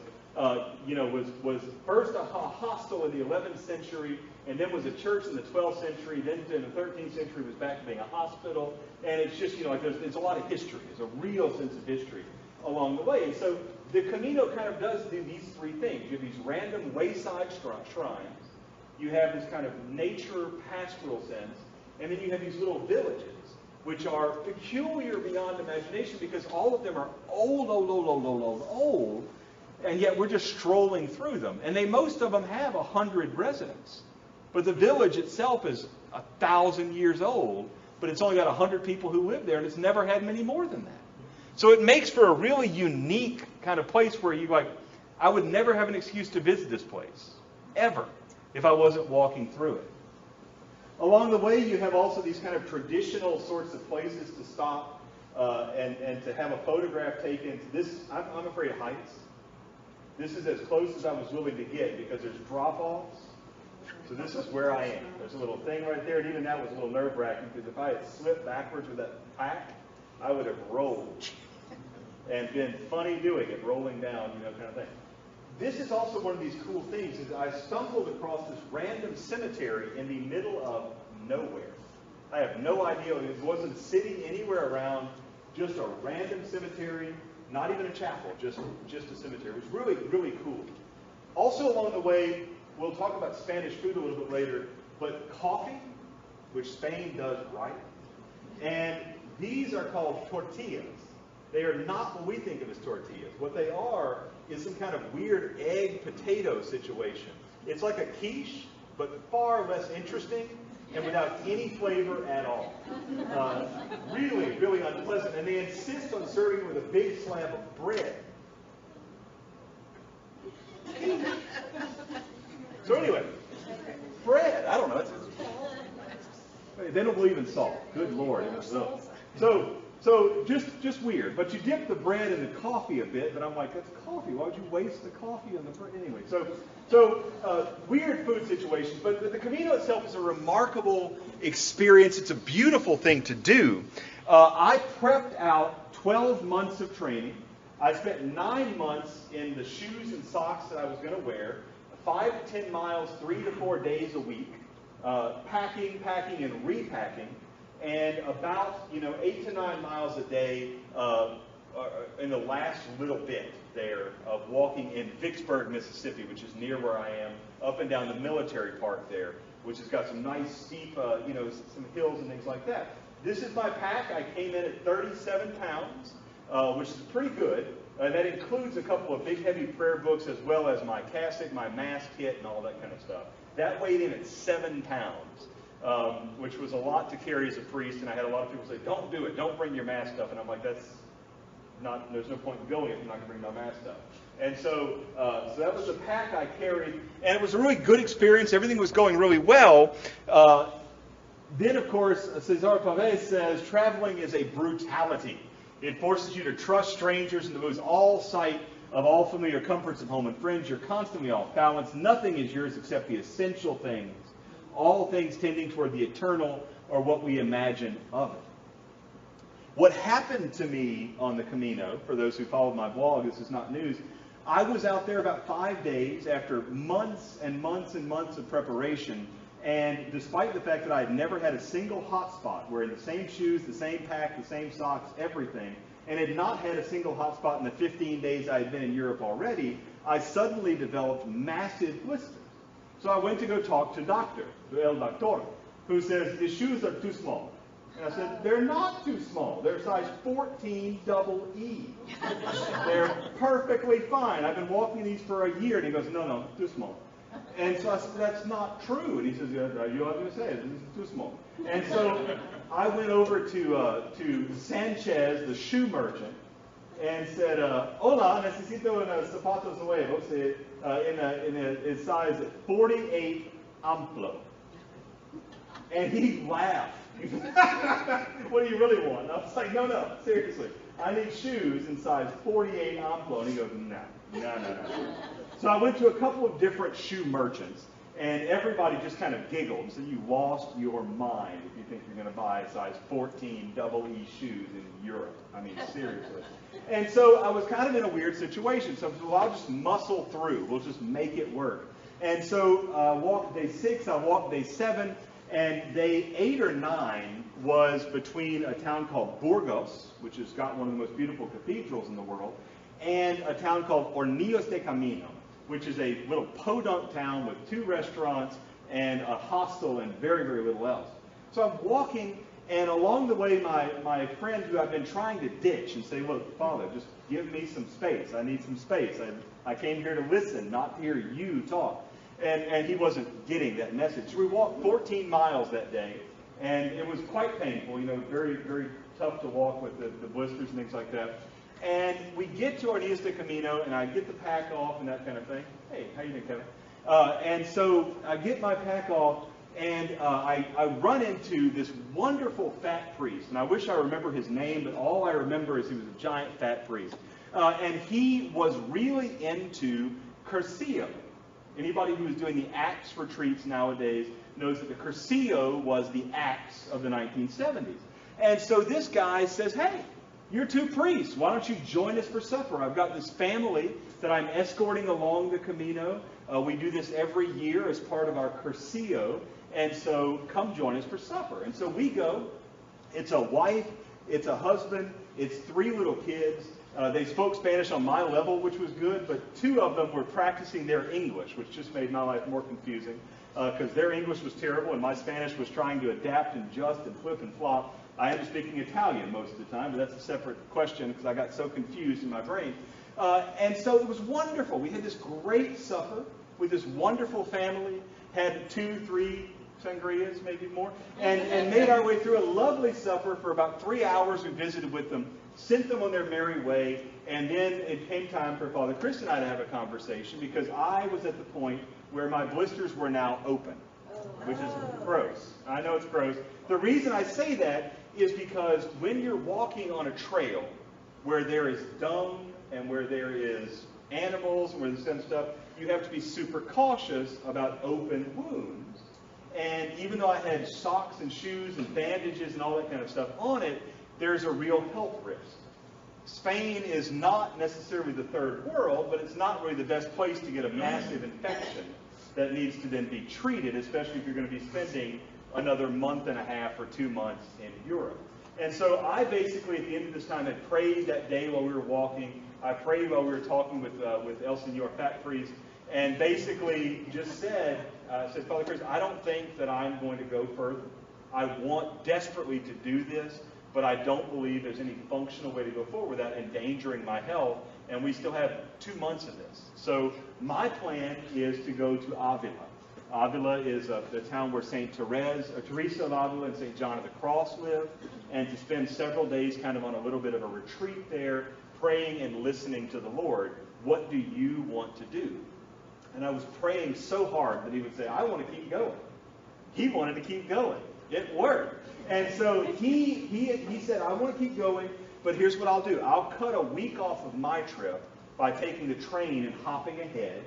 was first a hostel in the 11th century, and then was a church in the 12th century, then in the 13th century was back to being a hospital. And it's just, like there's a lot of history. There's a real sense of history along the way. And so the Camino kind of does do these 3 things. You have these random wayside shrines. You have this kind of nature pastoral sense. And then you have these little villages, which are peculiar beyond imagination because all of them are old, and yet we're just strolling through them. And most of them have 100 residents. But the village itself is 1,000 years old, but it's only got 100 people who live there, and it's never had many more than that. So it makes for a really unique kind of place where I would never have an excuse to visit this place, ever, if I wasn't walking through it. Along the way, you have also these kind of traditional sorts of places to stop and to have a photograph taken. I'm afraid of heights. This is as close as I was willing to get because there's drop-offs. So this is where I am. There's a little thing right there, and even that was a little nerve-wracking because if I had slipped backwards with that pack, I would have rolled and been funny doing it, rolling down, kind of thing. this is also one of these cool things, is I stumbled across this random cemetery in the middle of nowhere. I have no idea. It wasn't a city anywhere around, just a random cemetery, not even a chapel, just a cemetery. It was really, really cool. Also along the way, we'll talk about Spanish food a little bit later, but coffee, which Spain does right, and these are called tortillas. They are not what we think of as tortillas. What they are is some kind of weird egg potato situation. It's like a quiche, but far less interesting and without any flavor at all. Really, really unpleasant. And they insist on serving with a big slab of bread. So anyway, bread. I don't know. They don't believe in salt. Good Lord. So just weird. But you dip the bread in the coffee a bit, but I'm like, that's coffee. Why would you waste the coffee on the bread? Anyway, so weird food situations. But the Camino itself is a remarkable experience. It's a beautiful thing to do. I prepped out 12 months of training. I spent 9 months in the shoes and socks that I was going to wear, 5 to 10 miles, 3 to 4 days a week, packing, and repacking. And about 8 to 9 miles a day in the last little bit there of walking in Vicksburg, Mississippi, which is near where I am, up and down the military park there, which has got some nice steep, some hills and things like that. This is my pack. I came in at 37 pounds, which is pretty good. That includes a couple of big, heavy prayer books as well as my cassock, my mask kit, and all that kind of stuff. That weighed in at 7 pounds. Which was a lot to carry as a priest, and I had a lot of people say, don't do it, don't bring your mask stuff, and I'm like, there's no point in going if you're not going to bring my mask stuff. And so that was the pack I carried, and it was a really good experience, everything was going really well. Then, of course, Cesar Pavés says, traveling is a brutality. It forces you to trust strangers and to lose all sight of all familiar comforts of home and friends. You're constantly off balance. Nothing is yours except the essential things. All things tending toward the eternal or what we imagine of it. What happened to me on the Camino, for those who followed my blog, this is not news, I was out there about 5 days after months and months and months of preparation, and despite the fact that I had never had a single hot spot, wearing the same shoes, the same pack, the same socks, everything, and had not had a single hot spot in the 15 days I had been in Europe already, I suddenly developed massive blisters. So I went to go talk to El Doctor, who says, the shoes are too small. And I said, they're not too small. They're size 14 double E. They're perfectly fine. I've been walking these for a year. And he goes, no, too small. And so I said, that's not true. And he says, you have to say it. This is too small. And so I went over to Sanchez, the shoe merchant, and said, hola, necesito unos zapatos nuevos in size 48 amplio. And he laughed. What do you really want? And I was like, no, seriously. I need shoes in size 48 amplio. And he goes, no. So I went to a couple of different shoe merchants, and everybody just kind of giggled and said, you lost your mind if you think you're going to buy size 14 double E shoes in Europe. I mean, seriously. And so I was kind of in a weird situation. So I'll just muscle through. We'll just make it work. And so I walked day 6, I walked day 7, and day 8 or 9 was between a town called Burgos, which has got one of the most beautiful cathedrals in the world, and a town called Hornillos de Camino, which is a little podunk town with 2 restaurants and a hostel and very, very little else. So I'm walking, and along the way, my friend who I've been trying to ditch and say, look, Father, just give me some space. I need some space. I came here to listen, not to hear you talk. And he wasn't getting that message. So we walked 14 miles that day, and it was quite painful, very, very tough to walk with the blisters and things like that. And we get to Hornillos de Camino, and I get the pack off and that kind of thing. Hey, how you doing, Kevin? And so I get my pack off, and I run into this wonderful fat priest. And I wish I remember his name, but all I remember is he was a giant fat priest. And he was really into Cursillo. Anybody who is doing the Acts retreats nowadays knows that the Cursillo was the Acts of the 1970s. And so this guy says, hey, you're 2 priests. Why don't you join us for supper? I've got this family that I'm escorting along the Camino. We do this every year as part of our Curcio, and so come join us for supper. And so we go. It's a wife, it's a husband, it's 3 little kids. They spoke Spanish on my level, which was good, but 2 of them were practicing their English, which just made my life more confusing because their English was terrible and my Spanish was trying to adapt and adjust and flip and flop. I ended up speaking Italian most of the time, but that's a separate question because I got so confused in my brain. And so it was wonderful. We had this great supper with this wonderful family, had 2, 3 sangrias, maybe more, and made our way through a lovely supper for about 3 hours. We visited with them, sent them on their merry way, and then it came time for Father Chris and I to have a conversation because I was at the point where my blisters were now open, which is gross. I know it's gross. The reason I say that is because when you're walking on a trail where there is dung and where there is animals and where there's some stuff, you have to be super cautious about open wounds. And even though I had socks and shoes and bandages and all that kind of stuff on it, there's a real health risk. Spain is not necessarily the third world, but it's not really the best place to get a massive infection that needs to then be treated, especially if you're going to be spending another month and a half or 2 months in Europe. And so I basically, at the end of this time, had prayed that day while we were walking. I prayed while we were talking with El Senor Fat Priest, and basically just said, Father Chris, I don't think that I'm going to go further. I want desperately to do this, but I don't believe there's any functional way to go forward without endangering my health, and we still have 2 months of this. So my plan is to go to Avila. Avila is the town where St. Teresa of Avila and St. John of the Cross live, and to spend several days kind of on a little bit of a retreat there, praying and listening to the Lord. What do you want to do? And I was praying so hard that he would say, I want to keep going. He wanted to keep going. It worked. And so he said, I want to keep going, but here's what I'll do. I'll cut a week off of my trip by taking the train and hopping ahead.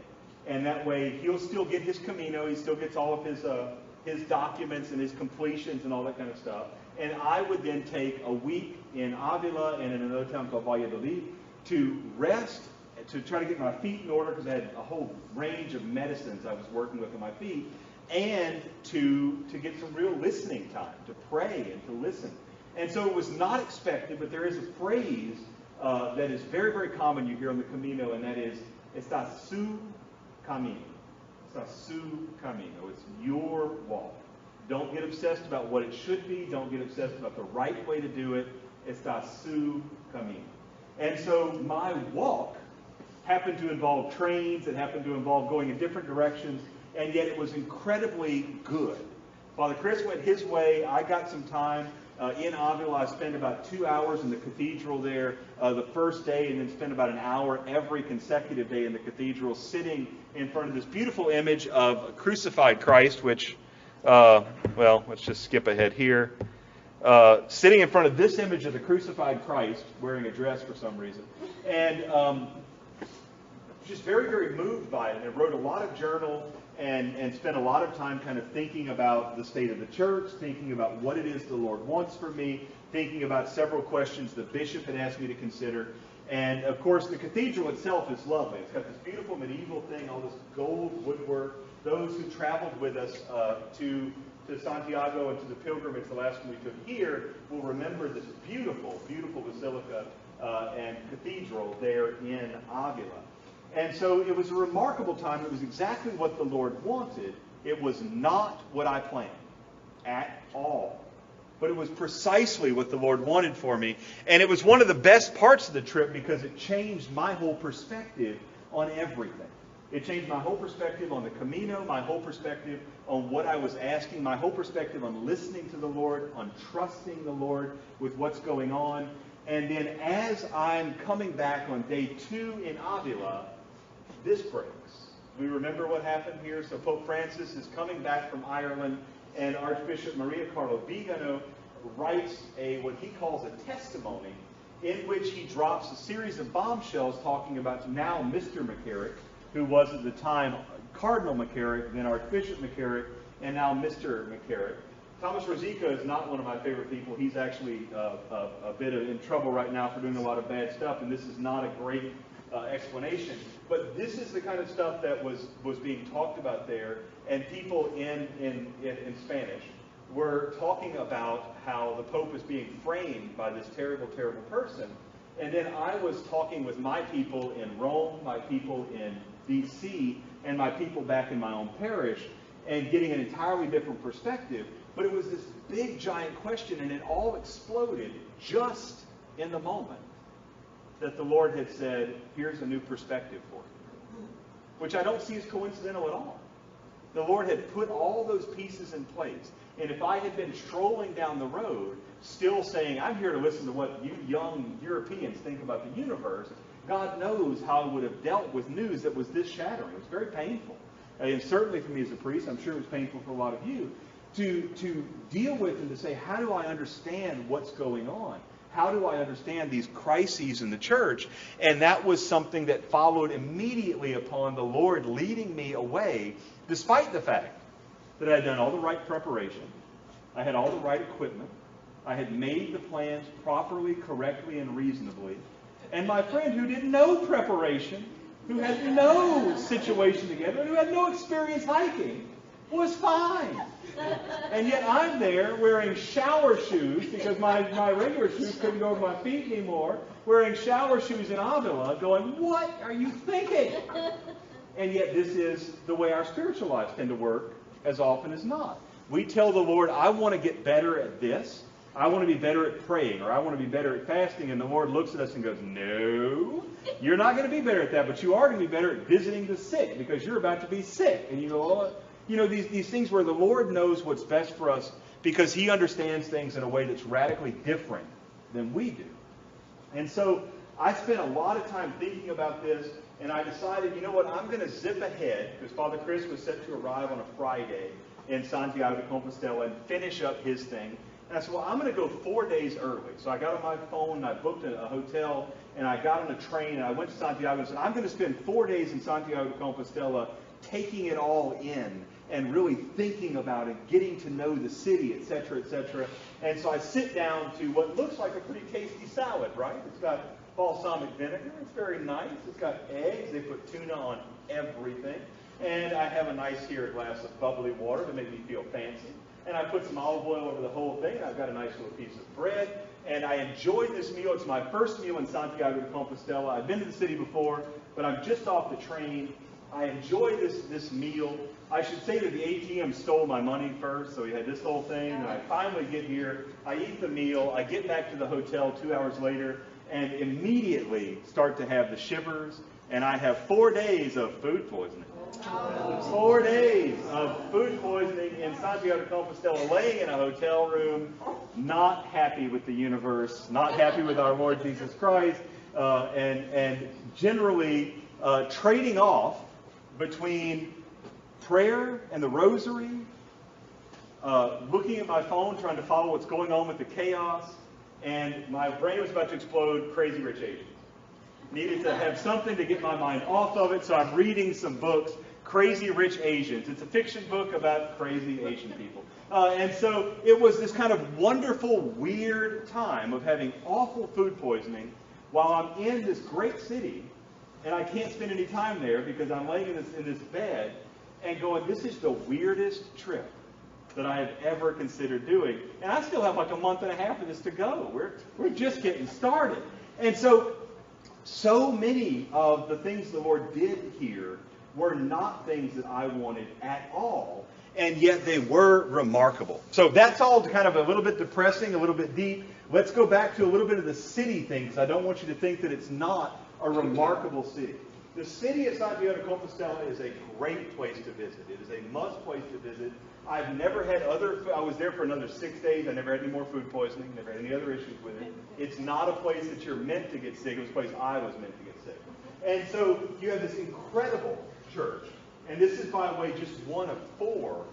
And that way he'll still get his Camino. He still gets all of his documents and his completions and all that kind of stuff. And I would then take a week in Avila and in another town called Valladolid to rest, to try to get my feet in order because I had a whole range of medicines I was working with on my feet, and to get some real listening time, to pray and to listen. And so it was not expected, but there is a phrase that is very, very common you hear on the Camino, and that is, está su camino. Está su camino. It's your walk. Don't get obsessed about what it should be. Don't get obsessed about the right way to do it. Está su camino. And so my walk happened to involve trains. It happened to involve going in different directions. And yet it was incredibly good. Father Chris went his way. I got some time in Avila. I spent about 2 hours in the cathedral there the first day, and then spent about an hour every consecutive day in the cathedral, sitting in front of this beautiful image of a crucified Christ, which, well, let's just skip ahead here. Sitting in front of this image of the crucified Christ, wearing a dress for some reason, and just very, very moved by it. And I wrote a lot of journal and spent a lot of time kind of thinking about the state of the church, thinking about what it is the Lord wants for me, thinking about several questions the bishop had asked me to consider. And of course, the cathedral itself is lovely. It's got this beautiful medieval thing, all this gold woodwork. Those who traveled with us to Santiago and to the pilgrimage, the last one we took here, will remember this beautiful, beautiful basilica and cathedral there in Avila. And so it was a remarkable time. It was exactly what the Lord wanted. It was not what I planned at all. But it was precisely what the Lord wanted for me. And it was one of the best parts of the trip because it changed my whole perspective on everything. It changed my whole perspective on the Camino, my whole perspective on what I was asking, my whole perspective on listening to the Lord, on trusting the Lord with what's going on. And then as I'm coming back on day 2 in Avila, this breaks. We remember what happened here. So Pope Francis is coming back from Ireland, and Archbishop Maria Carlo Vigano writes what he calls a testimony in which he drops a series of bombshells talking about now Mr. McCarrick, who was at the time Cardinal McCarrick, then Archbishop McCarrick, and now Mr. McCarrick. Thomas Rosica is not one of my favorite people. He's actually a bit in trouble right now for doing a lot of bad stuff, and this is not a great explanation. But this is the kind of stuff that was being talked about there, and people in Spanish were talking about how the Pope is being framed by this terrible, terrible person. And then I was talking with my people in Rome, my people in D.C., and my people back in my own parish, and getting an entirely different perspective. But it was this big, giant question, and it all exploded just in the moment that the Lord had said, here's a new perspective for you. Which I don't see as coincidental at all. The Lord had put all those pieces in place. And if I had been strolling down the road, still saying, I'm here to listen to what you young Europeans think about the universe, God knows how I would have dealt with news that was this shattering. It was very painful. And certainly for me as a priest, I'm sure it was painful for a lot of you, to deal with and to say, how do I understand what's going on? How do I understand these crises in the church? And that was something that followed immediately upon the Lord leading me away, despite the fact that I had done all the right preparation. I had all the right equipment. I had made the plans properly, correctly, and reasonably. And my friend who did no preparation, who had no situation together, who had no experience hiking, was fine. And yet I'm there wearing shower shoes because my regular shoes couldn't go over my feet anymore, wearing shower shoes in Avila, going, what are you thinking? And yet this is the way our spiritual lives tend to work as often as not. We tell the Lord, I want to get better at this. I want to be better at praying, or I want to be better at fasting. And the Lord looks at us and goes, no, you're not going to be better at that, but you are going to be better at visiting the sick because you're about to be sick. And you go, oh, you know, these things where the Lord knows what's best for us because He understands things in a way that's radically different than we do. And so I spent a lot of time thinking about this, and I decided, you know what, I'm going to zip ahead because Father Chris was set to arrive on a Friday in Santiago de Compostela and finish up his thing. And I said, well, I'm going to go 4 days early. So I got on my phone, and I booked a hotel, and I got on a train, and I went to Santiago and said, I'm going to spend 4 days in Santiago de Compostela taking it all in and really thinking about it, getting to know the city, etc., etc. And so I sit down to what looks like a pretty tasty salad, right? It's got balsamic vinegar. It's very nice. It's got eggs. They put tuna on everything. And I have a nice here glass of bubbly water to make me feel fancy. And I put some olive oil over the whole thing. I've got a nice little piece of bread. And I enjoyed this meal. It's my first meal in Santiago de Compostela. I've been to the city before, but I'm just off the train. I enjoyed this meal. I should say that the ATM stole my money first, so we had this whole thing. And I finally get here. I eat the meal. I get back to the hotel 2 hours later and immediately start to have the shivers. And I have 4 days of food poisoning. 4 days of food poisoning in Santiago de Compostela, laying in a hotel room, not happy with the universe, not happy with our Lord Jesus Christ, and generally trading off between prayer and the rosary, looking at my phone, trying to follow what's going on with the chaos, and my brain was about to explode. Crazy Rich Asians. Needed to have something to get my mind off of it, so I'm reading some books. Crazy Rich Asians. It's a fiction book about crazy Asian people. And so it was this kind of wonderful, weird time of having awful food poisoning while I'm in this great city, and I can't spend any time there because I'm laying in this bed and going, this is the weirdest trip that I have ever considered doing. And I still have like a month and a half of this to go. We're just getting started. And so many of the things the Lord did here were not things that I wanted at all, and yet they were remarkable. So that's all kind of a little bit depressing, a little bit deep. Let's go back to a little bit of the city thing, because I don't want you to think that it's not a remarkable city. The city of Santiago de Compostela is a great place to visit. It is a must place to visit. I've never had I was there for another 6 days. I never had any more food poisoning, never had any other issues with it. It's not a place that you're meant to get sick. It was a place I was meant to get sick. And so you have this incredible church. And this is, by the way, just one of 4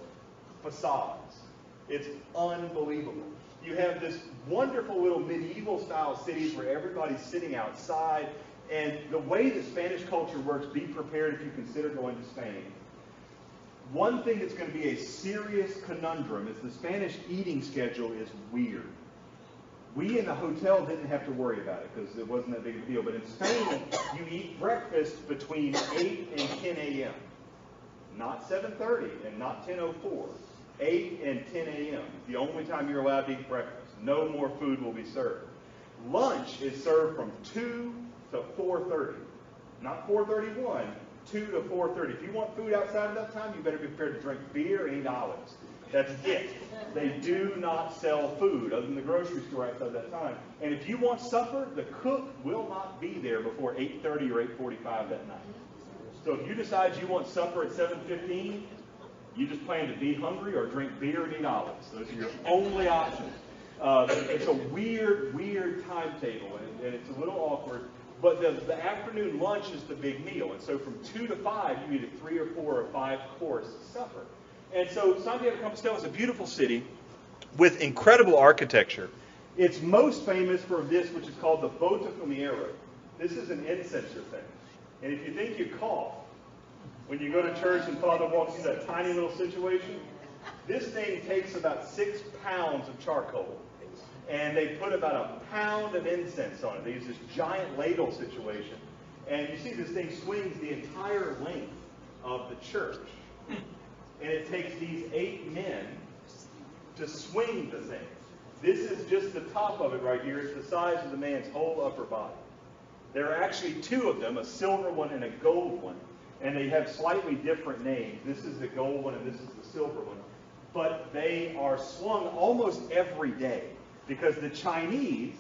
facades. It's unbelievable. You have this wonderful little medieval-style cities where everybody's sitting outside. And the way that Spanish culture works, be prepared if you consider going to Spain. One thing that's going to be a serious conundrum is the Spanish eating schedule is weird. We in the hotel didn't have to worry about it because it wasn't that big of a deal. But in Spain, you eat breakfast between 8 and 10 a.m. Not 7:30 and not 10:04. 8 and 10 a.m. The only time you're allowed to eat breakfast. No more food will be served. Lunch is served from 2 to 4:30. Not 4:31, 2 to 4:30. If you want food outside of that time, you better be prepared to drink beer and eat olives. That's it. They do not sell food other than the grocery store outside that time. And if you want supper, the cook will not be there before 8:30 or 8:45 that night. So if you decide you want supper at 7:15, you just plan to be hungry or drink beer and eat olives. Those are your only options. It's a weird timetable, and it's a little awkward. But the afternoon lunch is the big meal. And so from 2 to 5, you eat a 3 or 4 or 5 course supper. And so Santiago de Compostela is a beautiful city with incredible architecture. It's most famous for this, which is called the Bota Fumeiro. This is an incenser thing. And if you think you cough when you go to church and Father walks through that tiny little situation, this thing takes about 6 pounds of charcoal. And they put about a pound of incense on it. They use this giant ladle situation. And you see this thing swings the entire length of the church. And it takes these 8 men to swing the thing. This is just the top of it right here. It's the size of the man's whole upper body. There are actually 2 of them, a silver one and a gold one. And they have slightly different names. This is the gold one and this is the silver one. But they are swung almost every day because the Chinese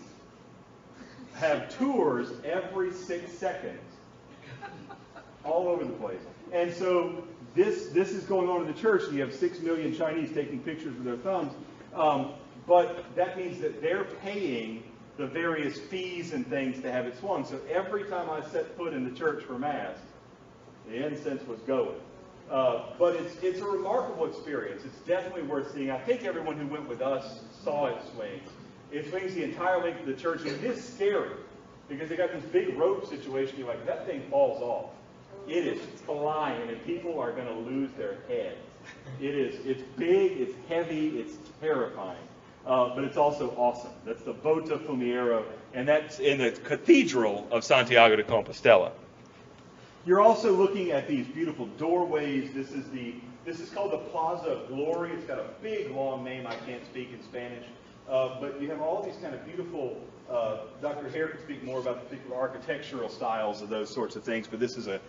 have tours every 6 seconds all over the place. And so this is going on in the church, and you have 6 million Chinese taking pictures with their thumbs. But that means that they're paying the various fees and things to have it swung. So every time I set foot in the church for Mass, the incense was going. But it's a remarkable experience. It's definitely worth seeing. I think everyone who went with us saw it swing. It swings the entire length of the church, and it is scary because they got this big rope situation. You're like, that thing falls off. It is flying, and people are going to lose their heads. It's big, it's heavy, it's terrifying. But it's also awesome. That's the Bota Fumeiro, and that's in the Cathedral of Santiago de Compostela. You're also looking at these beautiful doorways. This is called the Plaza of Glory. It's got a big, long name I can't speak in Spanish. But you have all these kind of beautiful, Dr. Hare can speak more about the particular architectural styles of those sorts of things, but this is a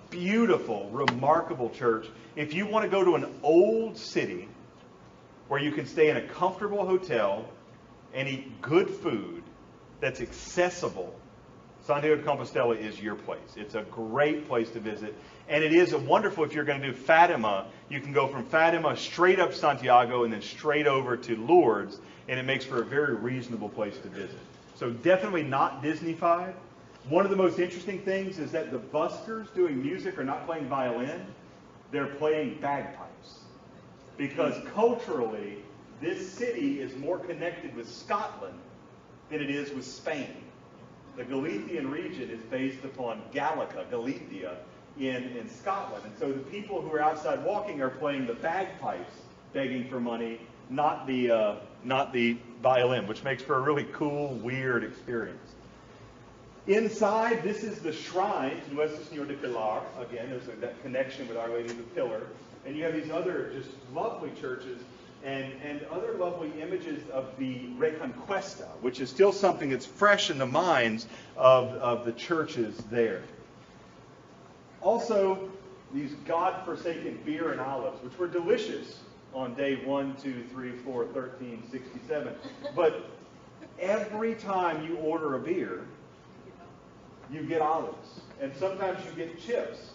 beautiful, remarkable church. If you want to go to an old city where you can stay in a comfortable hotel and eat good food that's accessible, Santiago de Compostela is your place. It's a great place to visit. And it is a wonderful, if you're going to do Fatima, you can go from Fatima straight up Santiago and then straight over to Lourdes, and it makes for a very reasonable place to visit. So definitely not Disney-fied. One of the most interesting things is that the buskers doing music are not playing violin, they're playing bagpipes. Because culturally, this city is more connected with Scotland than it is with Spain. The Galician region is based upon Gallica, Galicia, in Scotland. And so the people who are outside walking are playing the bagpipes, begging for money, not the violin, which makes for a really cool, weird experience. Inside, this is the shrine to Nuestra Señora de Pilar. Again, there's that connection with Our Lady of the Pillar. And you have these other just lovely churches and other lovely images of the Reconquista, which is still something that's fresh in the minds of the churches there. Also, these God-forsaken beer and olives, which were delicious on day 1, 2, 3, 4, 13, 67. But every time you order a beer, you get olives. And sometimes you get chips.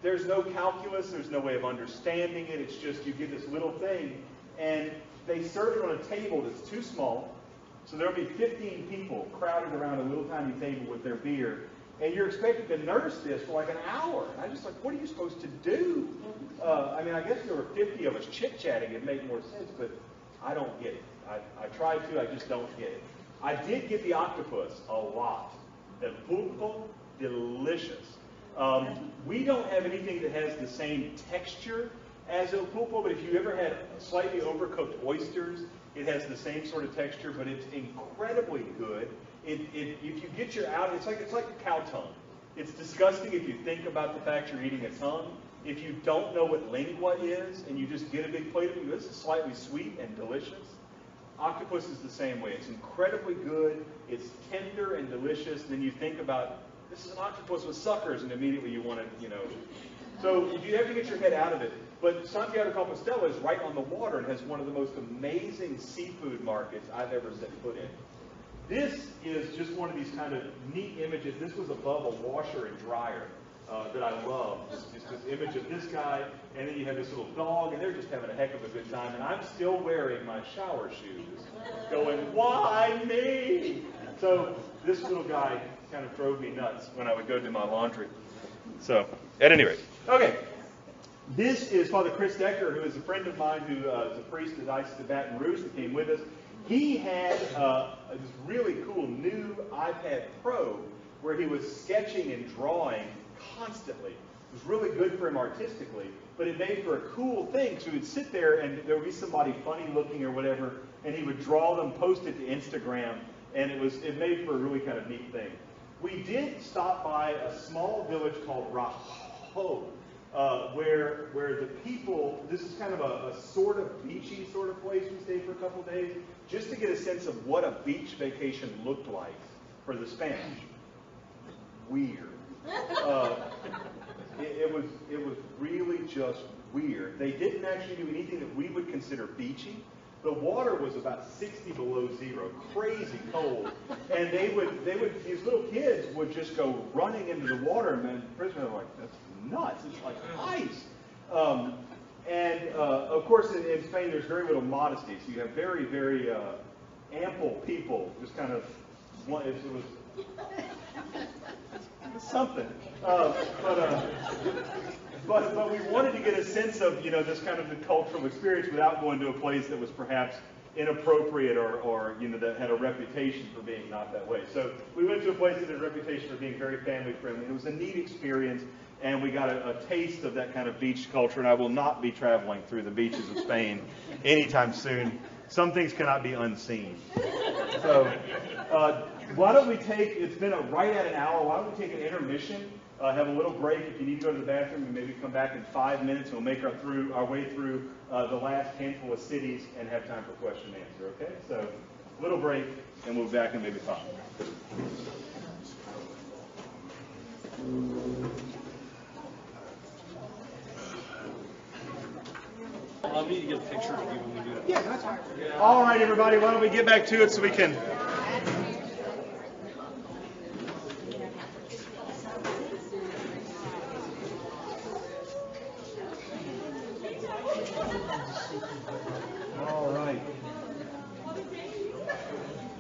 There's no calculus, there's no way of understanding it. It's just you get this little thing, and they serve it on a table that's too small. So there'll be 15 people crowded around a little tiny table with their beer, and you're expected to nurse this for like an hour. And I'm just like, what are you supposed to do? I mean, I guess there were 50 of us chit-chatting, it'd make more sense, but I don't get it. I tried to, I just don't get it. I did get the octopus a lot. The pulpo, delicious. We don't have anything that has the same texture as el pulpo, but if you ever had slightly overcooked oysters, it has the same sort of texture, but it's incredibly good. If you get your out, it's like a cow tongue. It's disgusting if you think about the fact you're eating a tongue. If you don't know what lingua is, and you just get a big plate of it, you go, this is slightly sweet and delicious. Octopus is the same way. It's incredibly good. It's tender and delicious. And then you think about, this is an octopus with suckers, and immediately you want to, So you have to get your head out of it. But Santiago de Compostela is right on the water and has one of the most amazing seafood markets I've ever set foot in. This is just one of these kind of neat images. This was above a washer and dryer that I love. Just this image of this guy, and then you have this little dog, and they're just having a heck of a good time. And I'm still wearing my shower shoes, going, why me? So this little guy kind of drove me nuts when I would go do my laundry. So, at any rate. Okay. This is Father Chris Decker, who is a friend of mine who is a priest at the Diocese of Baton Rouge that came with us. He had this really cool new iPad Pro where he was sketching and drawing constantly. It was really good for him artistically, but it made for a cool thing. So he would sit there and there would be somebody funny looking or whatever, and he would draw them, post it to Instagram, and it made for a really kind of neat thing. We did stop by a small village called Rajo, where the people, this is kind of a sort of beachy sort of place. We stayed for a couple of days just to get a sense of what a beach vacation looked like for the Spanish. Weird. It was really just weird. They didn't actually do anything that we would consider beachy. The water was about 60 below zero, crazy cold, and these little kids would just go running into the water, and the prisoners were like, that's nuts, it's like ice. Of course, in Spain, there's very little modesty, so you have very, very ample people, just kind of, it was something. But we wanted to get a sense of, this kind of the cultural experience without going to a place that was perhaps inappropriate or that had a reputation for being not that way. So we went to a place that had a reputation for being very family friendly. It was a neat experience, and we got a taste of that kind of beach culture, and I will not be traveling through the beaches of Spain anytime soon. Some things cannot be unseen. So why don't we it's been right at an hour, why don't we take an intermission? Have a little break if you need to go to the bathroom, and maybe come back in 5 minutes, and we'll make our way through the last handful of cities and have time for question and answer, okay? So, a little break, and we'll be back in maybe 5. Allow me to get a picture of you when we do that. Yeah, that's fine. All right, everybody, why don't we get back to it so we can... All right.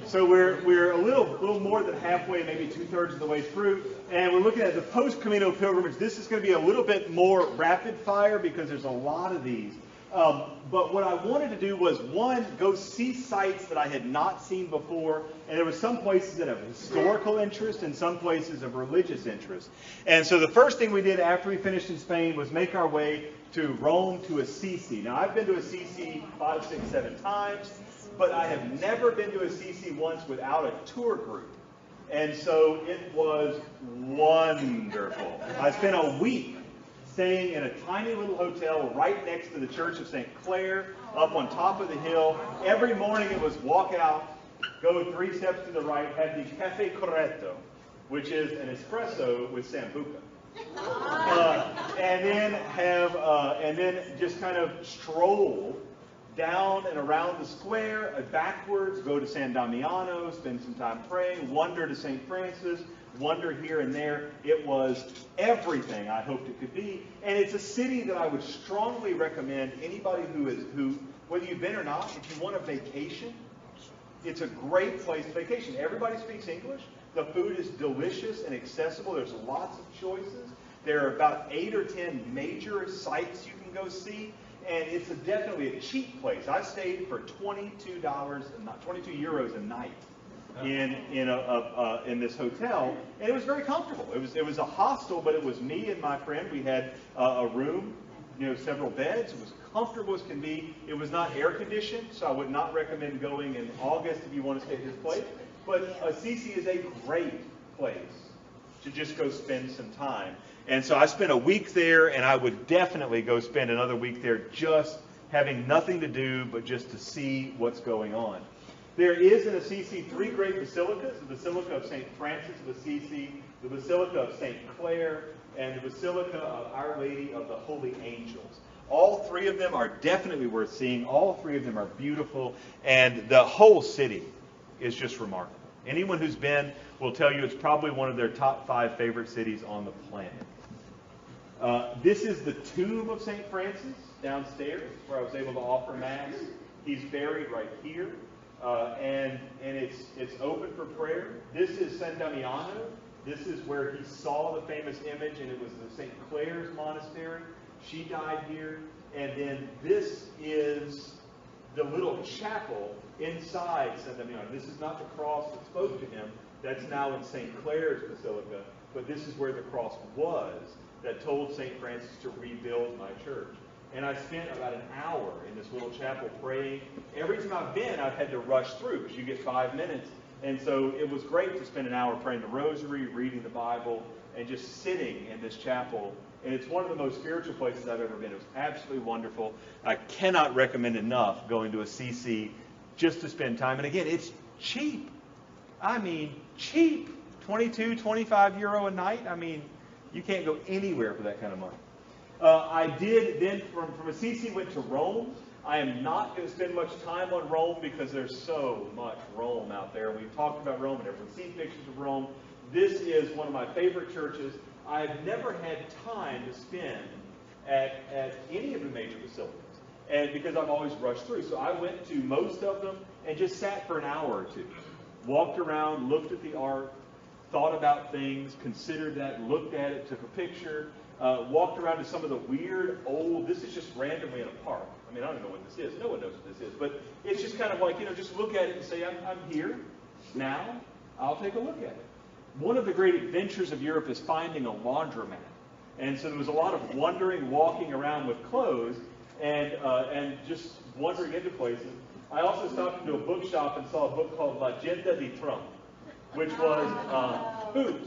So we're a little more than halfway, maybe 2/3 of the way through, and we're looking at the post-Camino pilgrimage. This is going to be a little bit more rapid fire because there's a lot of these. But what I wanted to do was, one, go see sites that I had not seen before, and there were some places that have historical interest and some places of religious interest. And so the first thing we did after we finished in Spain was make our way to Rome, to Assisi. Now, I've been to Assisi 5, 6, 7 times, but I have never been to Assisi once without a tour group. And so it was wonderful. I spent a week staying in a tiny little hotel right next to the Church of St. Clair, up on top of the hill. Every morning it was walk out, go 3 steps to the right, have the Caffè Corretto, which is an espresso with sambuca. And then just kind of stroll down and around the square, backwards, go to San Damiano, spend some time praying, wander to St. Francis, wander here and there. It was everything I hoped it could be. And it's a city that I would strongly recommend anybody who, whether you've been or not, if you want a vacation, it's a great place to vacation. Everybody speaks English. The food is delicious and accessible. There's lots of choices. There are about 8 or 10 major sites you can go see. And it's definitely a cheap place. I stayed for €22 a night in this hotel, and it was very comfortable. It was a hostel, but it was me and my friend. We had a room, several beds. It was comfortable as can be. It was not air conditioned, so I would not recommend going in August if you want to stay at his place. But Assisi is a great place to just go spend some time. And so I spent a week there, and I would definitely go spend another week there just having nothing to do but just to see what's going on. There is in Assisi 3 great basilicas: the Basilica of St. Francis of Assisi, the Basilica of St. Clare, and the Basilica of Our Lady of the Holy Angels. All 3 of them are definitely worth seeing. All 3 of them are beautiful, and the whole city is just remarkable. Anyone who's been will tell you it's probably one of their top 5 favorite cities on the planet. This is the tomb of St. Francis downstairs, where I was able to offer Mass. He's buried right here, and it's open for prayer. This is San Damiano. This is where he saw the famous image, and it was the St. Clare's monastery. She died here. And then this is the little chapel inside San Damiano. This is not the cross that spoke to him. That's now in St. Clare's Basilica. But this is where the cross was that told St. Francis to rebuild my church. And I spent about an hour in this little chapel praying. Every time I've been, I've had to rush through because you get 5 minutes. And so it was great to spend an hour praying the rosary, reading the Bible, and just sitting in this chapel. And it's one of the most spiritual places I've ever been. It was absolutely wonderful. I cannot recommend enough going to Assisi just to spend time. And again, it's cheap. I mean, cheap. 22, 25 euro a night. I mean, you can't go anywhere for that kind of money. I did then, from Assisi, went to Rome. I am not going to spend much time on Rome because there's so much Rome out there. We've talked about Rome and everyone's seen pictures of Rome. This is one of my favorite churches. I've never had time to spend at any of the major basilicas, and because I've always rushed through. So I went to most of them and just sat for an hour or two. Walked around, looked at the art, thought about things, considered that, looked at it, took a picture, walked around to some of the weird old, this is just randomly in a park. I mean, I don't know what this is. No one knows what this is. But it's just kind of like, just look at it and say, I'm here now. I'll take a look at it. One of the great adventures of Europe is finding a laundromat. And so there was a lot of wandering, walking around with clothes, and just wandering into places. I also stopped into a bookshop and saw a book called L'Agenda di Trump, which was food.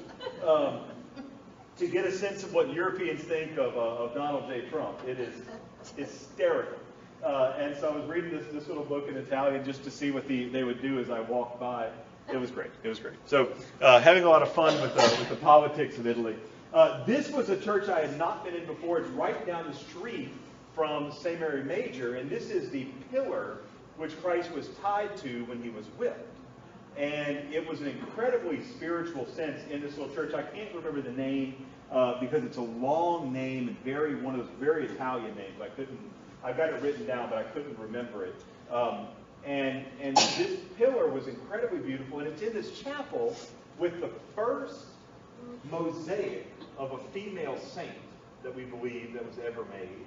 To get a sense of what Europeans think of Donald J. Trump. It is hysterical. And so I was reading this little book in Italian just to see what they would do as I walked by. It was great. It was great. So having a lot of fun with the politics of Italy. This was a church I had not been in before. It's right down the street from St. Mary Major, and this is the pillar which Christ was tied to when he was whipped. And it was an incredibly spiritual sense in this little church. I can't remember the name because it's a long name and one of those very Italian names. I've got it written down, but I couldn't remember it. And this pillar was incredibly beautiful, and it's in this chapel with the first mosaic of a female saint that we believe that was ever made.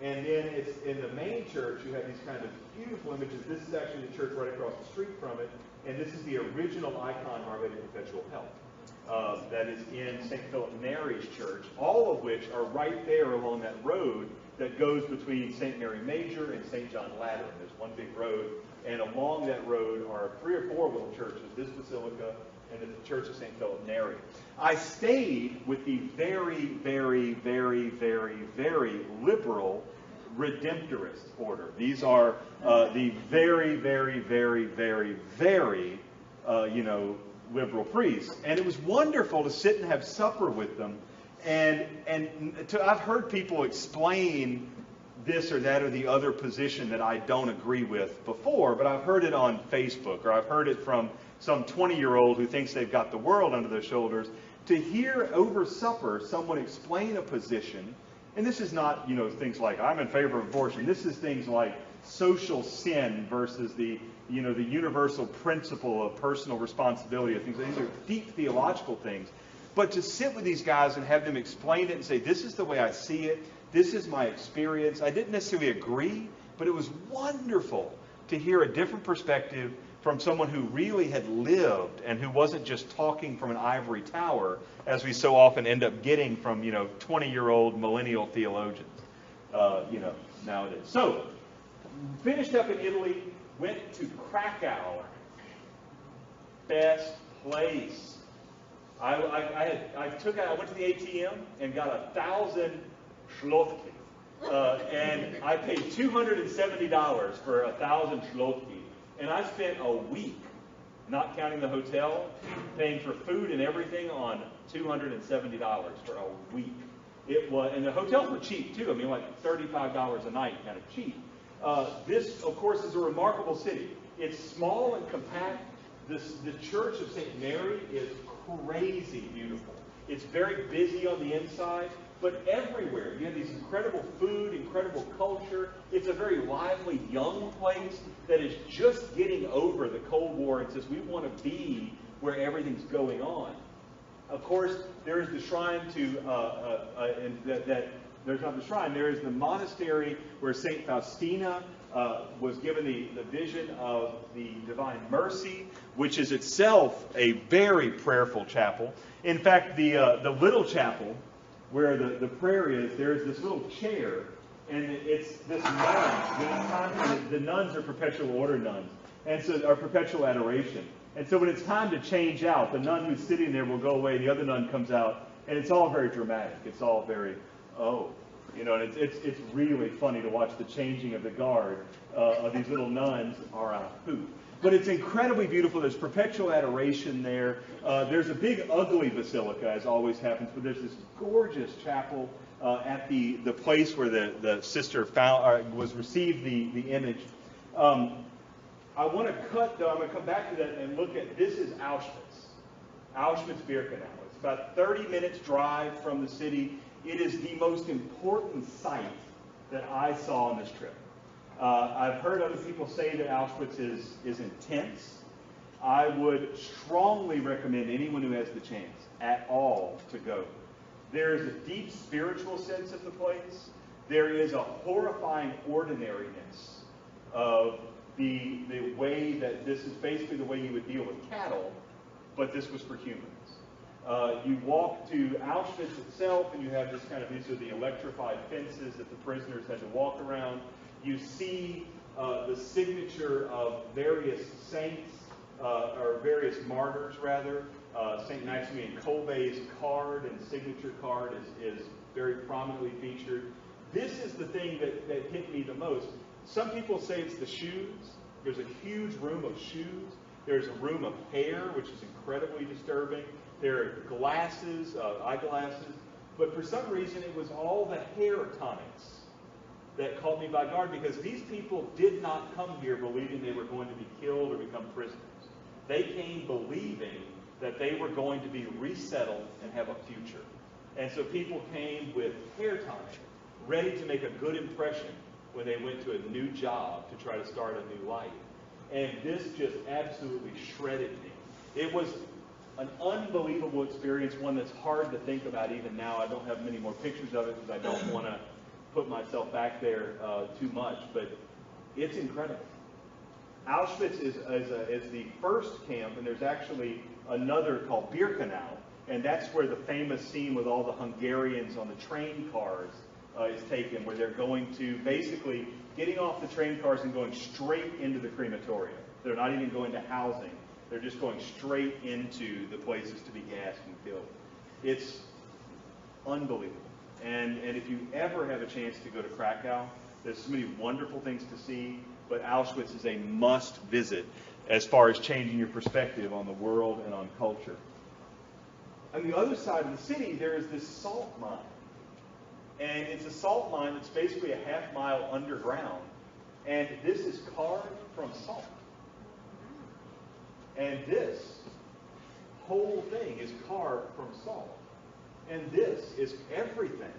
And then it's in the main church, you have these kind of beautiful images. This is actually the church right across the street from it, and this is the original icon of Our Lady of Perpetual Help. That is in St. Philip Neri's church, all of which are right there along that road that goes between St. Mary Major and St. John Lateran. There's one big road, and along that road are 3 or 4 little churches, this basilica and the Church of St. Philip Neri. I stayed with the very, very, very, very, very liberal Redemptorist order. These are the very, very, very, very, very, liberal priests. And it was wonderful to sit and have supper with them. I've heard people explain this or that or the other position that I don't agree with before, but I've heard it on Facebook, or I've heard it from some 20-year-old who thinks they've got the world under their shoulders. To hear over supper someone explain a position, and this is not, things like I'm in favor of abortion. This is things like social sin versus the universal principle of personal responsibility. These are deep theological things. But to sit with these guys and have them explain it and say, this is the way I see it, this is my experience. I didn't necessarily agree, but it was wonderful to hear a different perspective from someone who really had lived and who wasn't just talking from an ivory tower, as we so often end up getting from 20-year-old millennial theologians. nowadays. So, finished up in Italy, went to Krakow. Best place. I went to the ATM and got 1,000 zlotys. And I paid $270 for 1,000 zlotys. And I spent a week, not counting the hotel, paying for food and everything on $270 for a week. It was, and the hotels were cheap too. I mean, like $35 a night, kind of cheap. This, of course, is a remarkable city. It's small and compact. The Church of St. Mary is crazy beautiful. It's very busy on the inside, but everywhere you have these incredible food, incredible culture. It's a very lively, young place that is just getting over the Cold War and says we want to be where everything's going on. Of course, there is the shrine there's not the shrine. There is the monastery where St. Faustina was given the vision of the Divine Mercy, which is itself a very prayerful chapel. In fact, the little chapel where the prayer is, there is this little chair, and it's this nun. The nuns are perpetual order nuns, and so are perpetual adoration. And so when it's time to change out, the nun who's sitting there will go away, and the other nun comes out, and it's all very dramatic. It's all very, and it's really funny to watch the changing of the guard of these little nuns are a hoot. But it's incredibly beautiful. There's perpetual adoration there. There's a big ugly basilica, as always happens, but there's this gorgeous chapel at the place where the sister was received the image. I want to cut, though, I'm going to come back to that and look at, this is Auschwitz-Birkenau. It's about 30 minutes drive from the city. It is the most important site that I saw on this trip. I've heard other people say that Auschwitz is intense. I would strongly recommend anyone who has the chance at all to go. There is a deep spiritual sense of the place. There is a horrifying ordinariness of the way that this is basically the way you would deal with cattle, but this was for humans. You walk to Auschwitz itself, and you have these are the electrified fences that the prisoners had to walk around. You see the signature of various saints, or various martyrs rather. St. Maximilian Kolbe's card and signature card is very prominently featured. This is the thing that hit me the most. Some people say it's the shoes. There's a huge room of shoes. There's a room of hair, which is incredibly disturbing. There are glasses, eyeglasses. But for some reason, it was all the hair tonics that caught me by guard, because these people did not come here believing they were going to be killed or become prisoners. They came believing that they were going to be resettled and have a future. And so people came with hair tonic, ready to make a good impression when they went to a new job to try to start a new life. And this just absolutely shredded me. It was an unbelievable experience, one that's hard to think about even now. I don't have many more pictures of it because I don't want to put myself back there too much, but it's incredible. Auschwitz is the first camp, and there's actually another called Birkenau, and that's where the famous scene with all the Hungarians on the train cars is taken, where they're going to basically getting off the train cars and going straight into the crematorium. They're not even going to housing. They're just going straight into the places to be gassed and killed. It's unbelievable. And if you ever have a chance to go to Krakow, there's so many wonderful things to see, but Auschwitz is a must visit as far as changing your perspective on the world and on culture. On the other side of the city, there is this salt mine. And it's a salt mine that's basically a half-mile underground. And this is carved from salt. And this whole thing is carved from salt. And this is everything.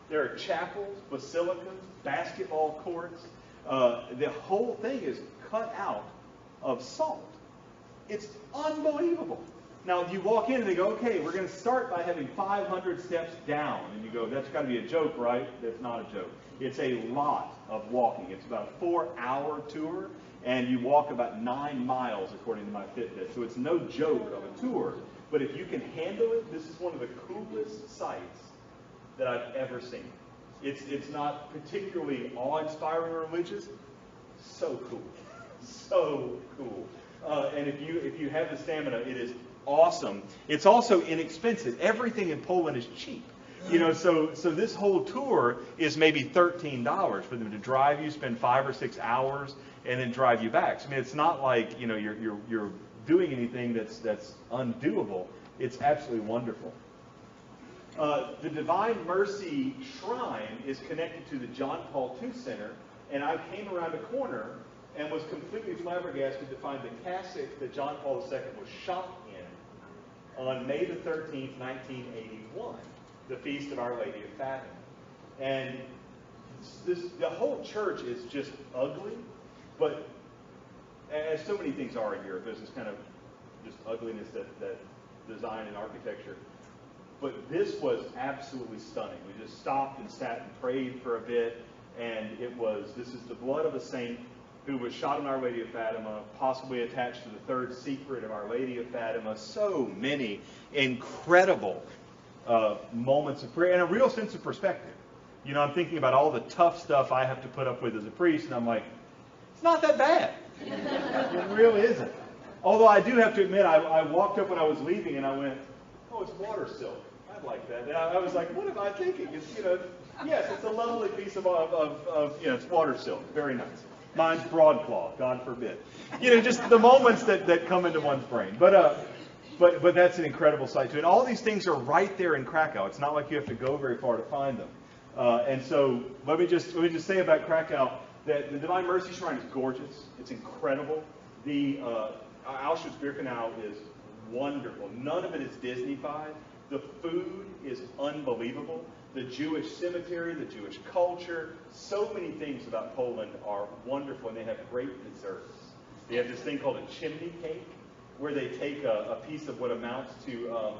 There are chapels, basilicas, basketball courts. The whole thing is cut out of salt. It's unbelievable. Now, you walk in and they go, okay, we're going to start by having 500 steps down. And you go, that's got to be a joke, right? That's not a joke. It's a lot of walking. It's about a 4-hour tour, and you walk about 9 miles, according to my Fitbit. So it's no joke of a tour. But if you can handle it, this is one of the coolest sights that I've ever seen. It's not particularly awe-inspiring or religious. So cool. So cool. And if you have the stamina, it is awesome. It's also inexpensive. Everything in Poland is cheap. So this whole tour is maybe $13 for them to drive you, spend 5 or 6 hours, and then drive you back. So, I mean, it's not like you're doing anything that's undoable. It's absolutely wonderful. The Divine Mercy Shrine is connected to the John Paul II Center, and I came around a corner and was completely flabbergasted to find the cassock that John Paul II was shot in on May the 13th, 1981, the Feast of Our Lady of Fatima. And the whole church is just ugly, but as so many things are in Europe, there's this kind of just ugliness that design and architecture. But this was absolutely stunning. We just stopped and sat and prayed for a bit, and this is the blood of a saint who was shot in Our Lady of Fatima, possibly attached to the third secret of Our Lady of Fatima. So many incredible moments of prayer and a real sense of perspective. I'm thinking about all the tough stuff I have to put up with as a priest, and I'm like, it's not that bad. It really isn't. Although I do have to admit, I walked up when I was leaving, and I went, oh, it's water silk. I'd like that. And I was like, what am I thinking? Yes, it's a lovely piece of it's water silk. Very nice. Mine's broadcloth, God forbid. Just the moments that come into one's brain. But that's an incredible sight too. And all these things are right there in Krakow. It's not like you have to go very far to find them. And so let me just say about Krakow that the Divine Mercy Shrine is gorgeous. It's incredible. The Auschwitz-Birkenau is wonderful. None of it is Disney-fied. The food is unbelievable. The Jewish cemetery, the Jewish culture, so many things about Poland are wonderful, and they have great desserts. They have this thing called a chimney cake, where they take a piece of what amounts to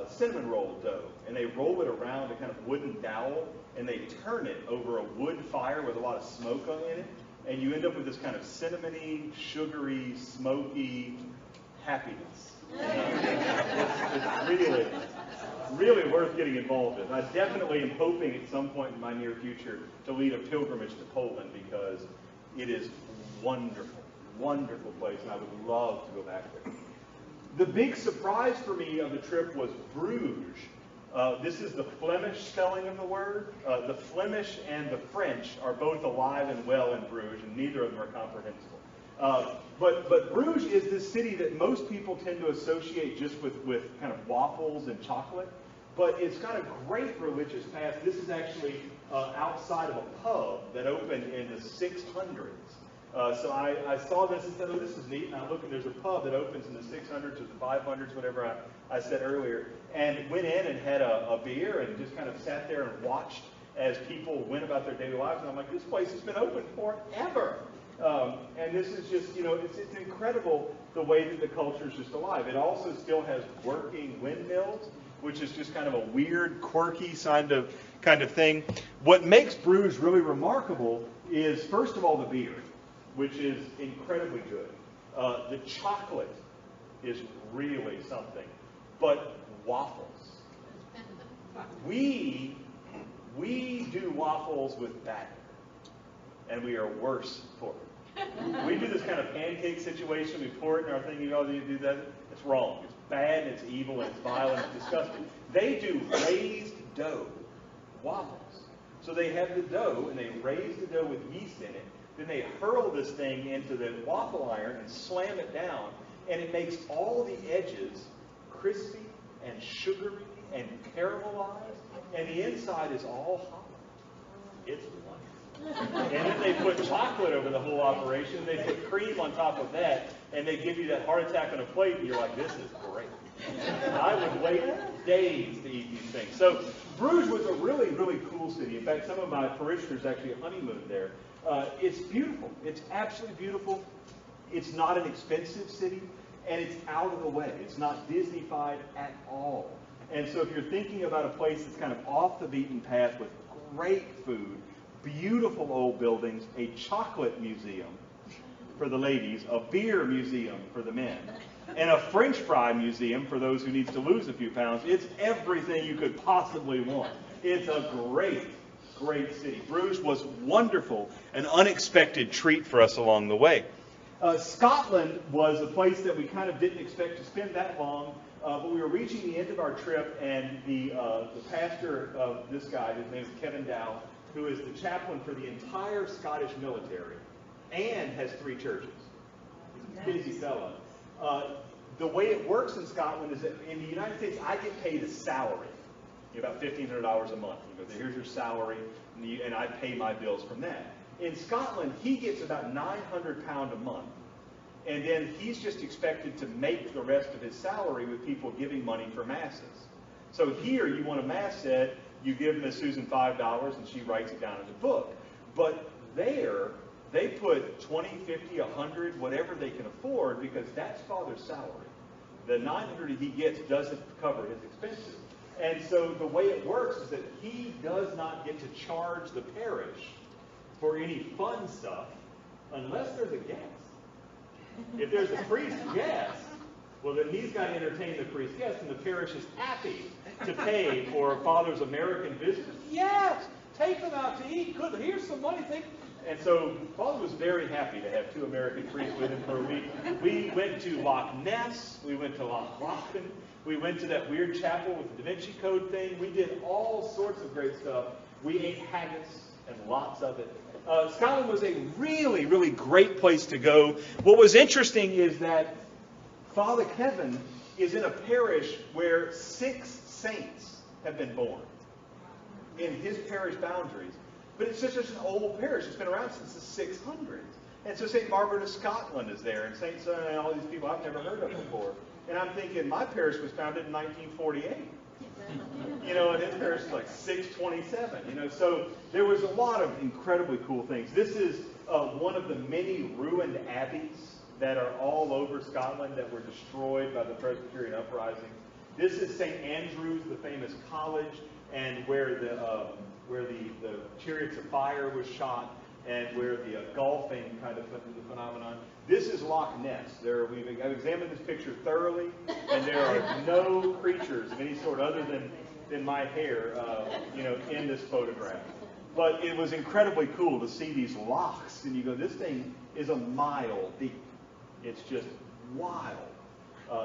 cinnamon roll dough, and they roll it around a kind of wooden dowel, and they turn it over a wood fire with a lot of smoke in it, and you end up with this kind of cinnamony, sugary, smoky happiness. It's really worth getting involved in. I definitely am hoping at some point in my near future to lead a pilgrimage to Poland, because it is wonderful, wonderful place, and I would love to go back there. The big surprise for me of the trip was Bruges. This is the Flemish spelling of the word. The Flemish and the French are both alive and well in Bruges, and neither of them are comprehensible. But Bruges is this city that most people tend to associate just with kind of waffles and chocolate, but it's got a great religious past. This is actually outside of a pub that opened in the 600s. So I saw this and said, oh, this is neat. And I look, and there's a pub that opens in the 600s or the 500s, whatever I said earlier, and went in and had a beer and just kind of sat there and watched as people went about their daily lives. And I'm like, this place has been open forever. And this is just, it's incredible the way that the culture is just alive. It also still has working windmills, which is just kind of a weird, quirky kind of thing. What makes Bruges really remarkable is, first of all, the beer, which is incredibly good. The chocolate is really something. But waffles. We do waffles with batter, and we are worse for it. We do this kind of pancake situation. We pour it in our thing. You do that. It's wrong. It's bad, and it's evil, and it's vile, and it's disgusting. They do raised dough waffles. So they have the dough, and they raise the dough with yeast in it. Then they hurl this thing into the waffle iron and slam it down, and it makes all the edges crispy and sugary and caramelized, and the inside is all hollow. It's wonderful. And then they put chocolate over the whole operation. They put cream on top of that, and they give you that heart attack on a plate, and you're like, this is great. I would wait days to eat these things. So Bruges was a really, really cool city. In fact, some of my parishioners actually honeymooned there. It's beautiful. It's absolutely beautiful. It's not an expensive city, and it's out of the way. It's not Disney-fied at all. And so if you're thinking about a place that's kind of off the beaten path with great food, beautiful old buildings, a chocolate museum for the ladies, a beer museum for the men, and a French fry museum for those who needs to lose a few pounds. It's everything you could possibly want. It's a great, great city. Bruges was wonderful, an unexpected treat for us along the way. Scotland was a place that we kind of didn't expect to spend that long, but we were reaching the end of our trip, and the pastor of this guy, his name is Kevin Dow, who is the chaplain for the entire Scottish military and has 3 churches. He's a busy fellow. The way it works in Scotland is that in the United States, I get paid a salary, about $1,500 a month. You go, here's your salary, and I pay my bills from that. In Scotland, he gets about £900 a month, and then he's just expected to make the rest of his salary with people giving money for masses. So here, you want a mass said, you give Miss Susan $5, and she writes it down in the book. But there, they put 20, 50, 100, whatever they can afford, because that's Father's salary. The 900 he gets doesn't cover his expenses. And so the way it works is that he does not get to charge the parish for any fun stuff unless there's a guest. If there's a priest guest, well, then he's got to entertain the priest guest, and the parish is happy to pay for Father's American visitors. Yes, take them out to eat. Good, here's some money. And so Father was very happy to have 2 American priests with him for a week. We went to Loch Ness. We went to Loch Lochan. We went to that weird chapel with the Da Vinci Code thing. We did all sorts of great stuff. We ate haggis and lots of it. Scotland was a really, really great place to go. What was interesting is that Father Kevin is in a parish where 6 saints have been born in his parish boundaries. But it's just an old parish. It's been around since the 600s. And so St. Margaret of Scotland is there, and St. Son, and all these people I've never heard of before. And I'm thinking, my parish was founded in 1948. And his parish is like 627. So there was a lot of incredibly cool things. This is one of the many ruined abbeys that are all over Scotland that were destroyed by the Presbyterian uprising. This is St. Andrew's, the famous college, and where the chariots of fire was shot, and where the golfing kind of phenomenon. This is Loch Ness. I've examined this picture thoroughly, and there are no creatures of any sort other than my hair, in this photograph. But it was incredibly cool to see these lochs, and you go, this thing is a mile deep. It's just wild.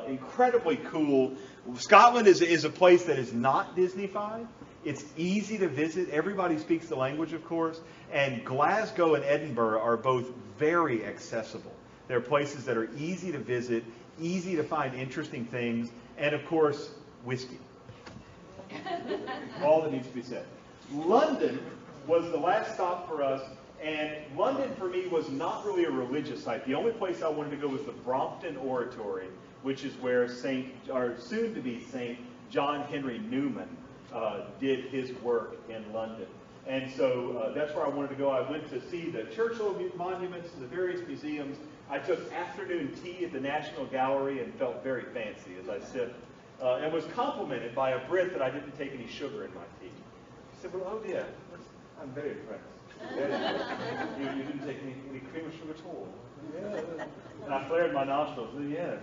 Incredibly cool. Scotland is a place that is not Disney-fied. It's easy to visit. Everybody speaks the language, of course. And Glasgow and Edinburgh are both very accessible. They're places that are easy to visit, easy to find interesting things, and, of course, whiskey. All that needs to be said. London was the last stop for us, and London, for me, was not really a religious site. The only place I wanted to go was the Brompton Oratory, which is where soon-to-be St. John Henry Newman did his work in London. And so that's where I wanted to go. I went to see the Churchill monuments and the various museums. I took afternoon tea at the National Gallery and felt very fancy as I sipped, and was complimented by a Brit that I didn't take any sugar in my tea. She said, well, oh yeah, I'm very impressed. You didn't take any cream or sugar at all. Yeah. And I flared my nostrils. Yes.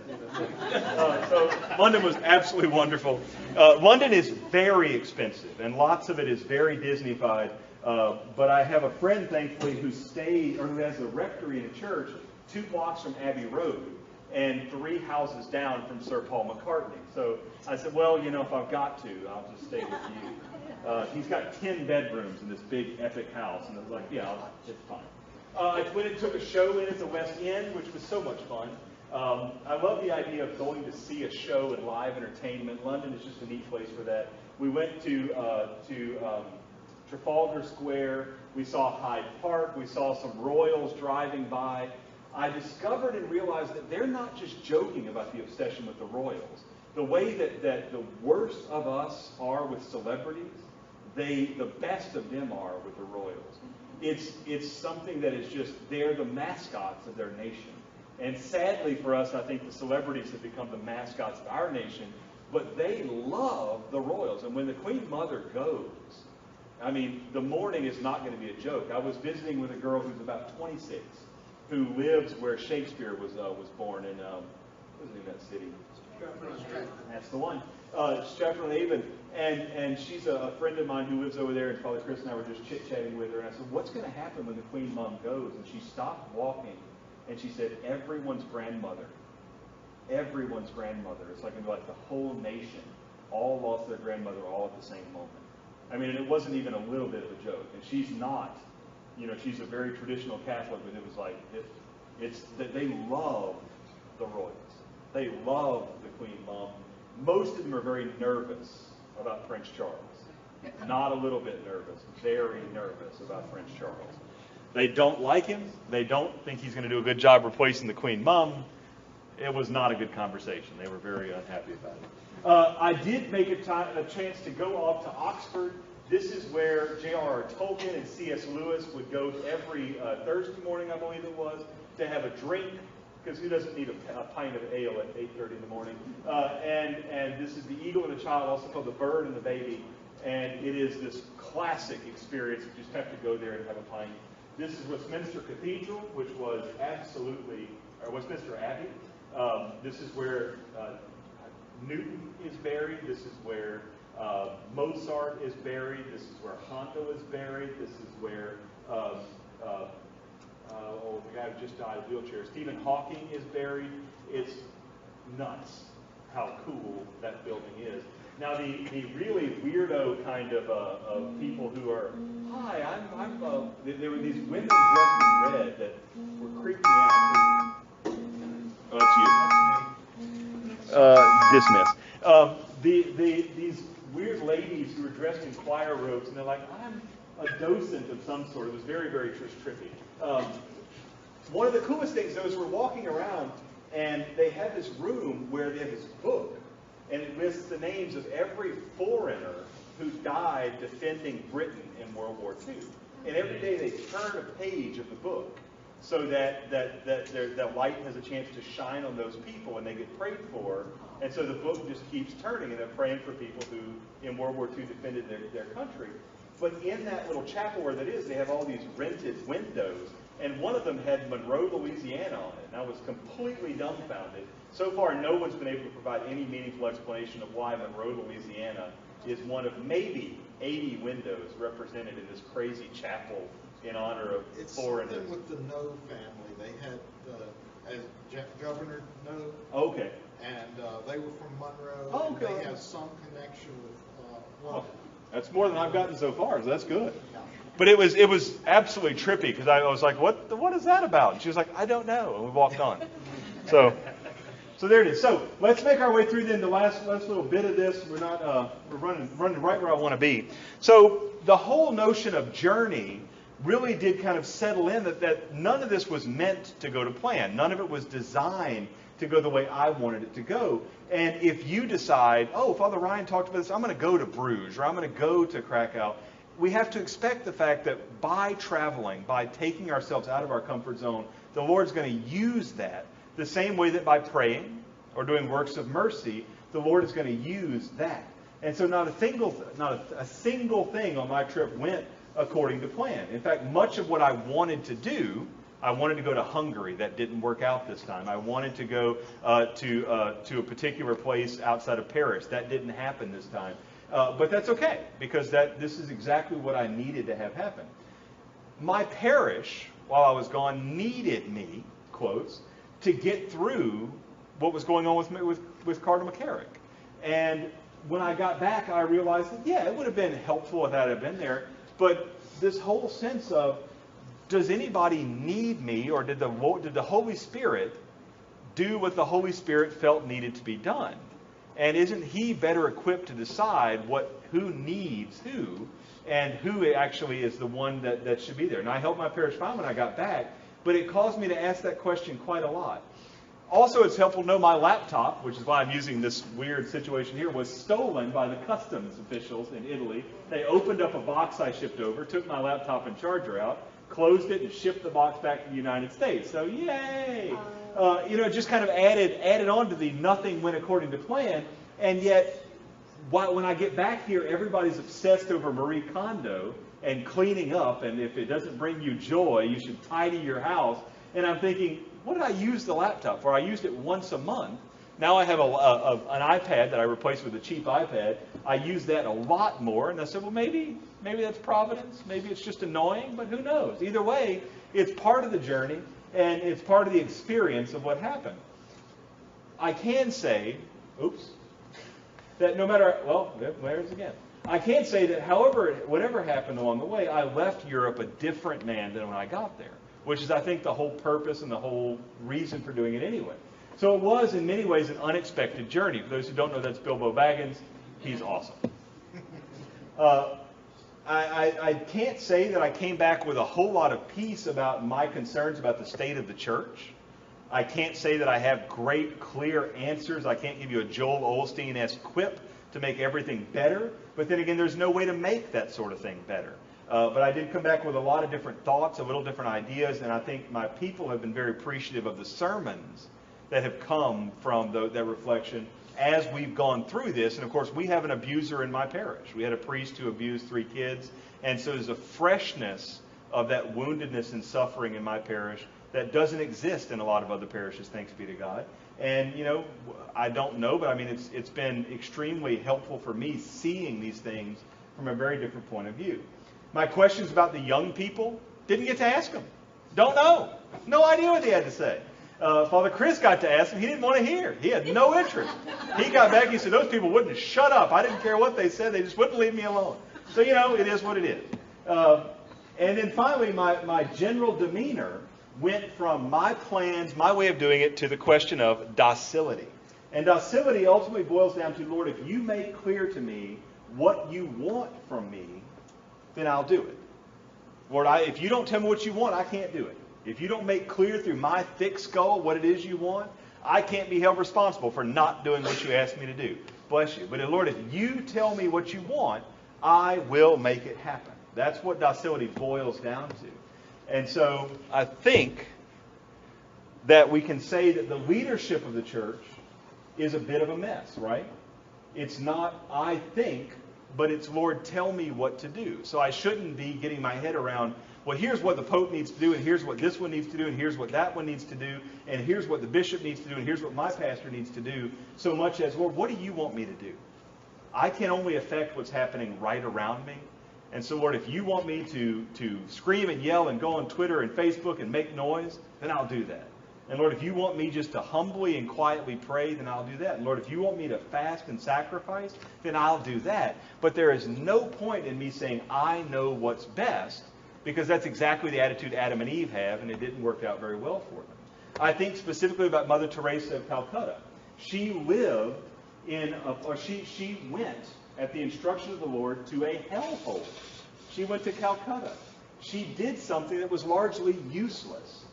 So London was absolutely wonderful. London is very expensive, and lots of it is very Disney-fied. But I have a friend, thankfully, who has a rectory in a church 2 blocks from Abbey Road and 3 houses down from Sir Paul McCartney. So I said, well, if I've got to, I'll just stay with you. He's got 10 bedrooms in this big epic house, and I was like, yeah, it's fine. I went and took a show in at the West End, which was so much fun. I love the idea of going to see a show and live entertainment. London is just a neat place for that. We went to Trafalgar Square. We saw Hyde Park. We saw some royals driving by. I discovered and realized that they're not just joking about the obsession with the royals. The way that the worst of us are with celebrities, the best of them are with the royals. It's something that is just, they're the mascots of their nation. And sadly for us, I think the celebrities have become the mascots of our nation, but they love the royals. And when the Queen Mother goes, I mean, the mourning is not going to be a joke. I was visiting with a girl who's about 26, who lives where Shakespeare was born what was the name of that city? That's the one. Stratford-on-Avon. And she's a friend of mine who lives over there, and Father Chris and I were just chit-chatting with her, and I said, what's going to happen when the Queen Mom goes? And she stopped walking, and she said, everyone's grandmother. Everyone's grandmother. It's like the whole nation all lost their grandmother all at the same moment. I mean, and it wasn't even a little bit of a joke. And she's not, she's a very traditional Catholic, but it was like, it's that they love the royals. They love the Queen Mom. Most of them are very nervous about Prince Charles. Not a little bit nervous, very nervous about Prince Charles. They don't like him. They don't think he's going to do a good job replacing the Queen Mum. It was not a good conversation. They were very unhappy about it. I did make a chance to go off to Oxford. This is where J.R.R. Tolkien and C.S. Lewis would go every Thursday morning, I believe it was, to have a drink, because who doesn't need a pint of ale at 8:30 in the morning? And this is The Eagle and the Child, also called The Bird and the Baby. And it is this classic experience. You just have to go there and have a pint. This is Westminster Cathedral, which was or Westminster Abbey. This is where Newton is buried. This is where Mozart is buried. This is where Handel is buried. This is where the guy who just died of wheelchair, Stephen Hawking, is buried. It's nuts how cool that building is. Now, the really weirdo kind of people who are, hi, there were these women dressed in red that were creeping me out. Oh, that's you. Dismiss. These weird ladies who were dressed in choir robes, and they're like, I'm a docent of some sort. It was very, very trippy. One of the coolest things, though, is we're walking around, and they have this room where they have this book, and it lists the names of every foreigner who died defending Britain in World War II. And every day they turn a page of the book so that light has a chance to shine on those people and they get prayed for. And so the book just keeps turning, and they're praying for people who in World War II defended their country. But in that little chapel where that is, they have all these rented windows. And one of them had Monroe, Louisiana on it. And I was completely dumbfounded. So far, no one's been able to provide any meaningful explanation of why Monroe, Louisiana is one of maybe 80 windows represented in this crazy chapel in honor of foreigners. It's something with the No family. They had, as Governor No. Okay. And they were from Monroe. Oh, okay. And they have some connection with London. That's more than I've gotten so far, so that's good. Yeah. But it was absolutely trippy, because I was like, what is that about? And she was like, I don't know. And we walked on. So there it is. So let's make our way through then the last little bit of this. We're running right where I want to be. So the whole notion of journey really did kind of settle in that none of this was meant to go to plan. None of it was designed to go the way I wanted it to go. And if you decide, oh, Father Ryan talked about this, I'm going to go to Bruges, or I'm going to go to Krakow, we have to expect the fact that by traveling, by taking ourselves out of our comfort zone, the Lord's going to use that the same way that by praying or doing works of mercy, the Lord is going to use that. And so not a single thing on my trip went according to plan. In fact, much of what I wanted to do, I wanted to go to Hungary. That didn't work out this time. I wanted to go to a particular place outside of Paris. That didn't happen this time. But that's okay, because this is exactly what I needed to have happen. My parish, while I was gone, needed me, quotes, to get through what was going on with Cardinal McCarrick. And when I got back, I realized that, yeah, it would have been helpful if I had been there. But this whole sense of, does anybody need me, or did the Holy Spirit do what the Holy Spirit felt needed to be done? And isn't he better equipped to decide who needs who, and who actually is the one that should be there? And I helped my parish fine when I got back, but it caused me to ask that question quite a lot. Also, it's helpful to know my laptop, which is why I'm using this weird situation here, was stolen by the customs officials in Italy. They opened up a box I shipped over, took my laptop and charger out, closed it, and shipped the box back to the United States. So yay! Just kind of added on to the nothing went according to plan. And yet, when I get back here, everybody's obsessed over Marie Kondo and cleaning up. And if it doesn't bring you joy, you should tidy your house. And I'm thinking, what did I use the laptop for? I used it once a month. Now I have an iPad that I replaced with a cheap iPad. I use that a lot more. And I said, well, maybe that's providence. Maybe it's just annoying, but who knows? Either way, it's part of the journey, and it's part of the experience of what happened. I can say, that no matter, well, there's again. I can say that whatever happened along the way, I left Europe a different man than when I got there, which is, I think, the whole purpose and the whole reason for doing it anyway. So it was, in many ways, an unexpected journey. For those who don't know, that's Bilbo Baggins. He's awesome. I can't say that I came back with a whole lot of peace about my concerns about the state of the church. I can't say that I have great, clear answers. I can't give you a Joel Osteen-esque quip to make everything better. But then again, there's no way to make that sort of thing better. But I did come back with a lot of different thoughts, a little different ideas, and I think my people have been very appreciative of the sermons that have come from that reflection as we've gone through this. And of course, we have an abuser in my parish. We had a priest who abused 3 kids, and so there's a freshness of that woundedness and suffering in my parish that doesn't exist in a lot of other parishes, thanks be to God. And, I don't know, but I mean, it's been extremely helpful for me seeing these things from a very different point of view. My questions about the young people, didn't get to ask them. Don't know. No idea what they had to say. Father Chris got to ask him. He didn't want to hear. He had no interest. He got back. He said, those people wouldn't shut up. I didn't care what they said. They just wouldn't leave me alone. So, it is what it is. And then finally, my general demeanor went from my plans, my way of doing it, to the question of docility. And docility ultimately boils down to, Lord, if you make clear to me what you want from me, then I'll do it. Lord, if you don't tell me what you want, I can't do it. If you don't make clear through my thick skull what it is you want, I can't be held responsible for not doing what you asked me to do. Bless you. But Lord, if you tell me what you want, I will make it happen. That's what docility boils down to. And so I think that we can say that the leadership of the church is a bit of a mess, right? It's not, I think, but it's, Lord, tell me what to do. So I shouldn't be getting my head around, well, here's what the Pope needs to do, and here's what this one needs to do, and here's what that one needs to do, and here's what the bishop needs to do, and here's what my pastor needs to do, so much as, Lord, what do you want me to do? I can only affect what's happening right around me. And so, Lord, if you want me to scream and yell and go on Twitter and Facebook and make noise, then I'll do that. And Lord, if you want me just to humbly and quietly pray, then I'll do that. And Lord, if you want me to fast and sacrifice, then I'll do that. But there is no point in me saying, I know what's best, because that's exactly the attitude Adam and Eve have, and it didn't work out very well for them. I think specifically about Mother Teresa of Calcutta. She lived she went at the instruction of the Lord to a hellhole. She went to Calcutta. She did something that was largely useless,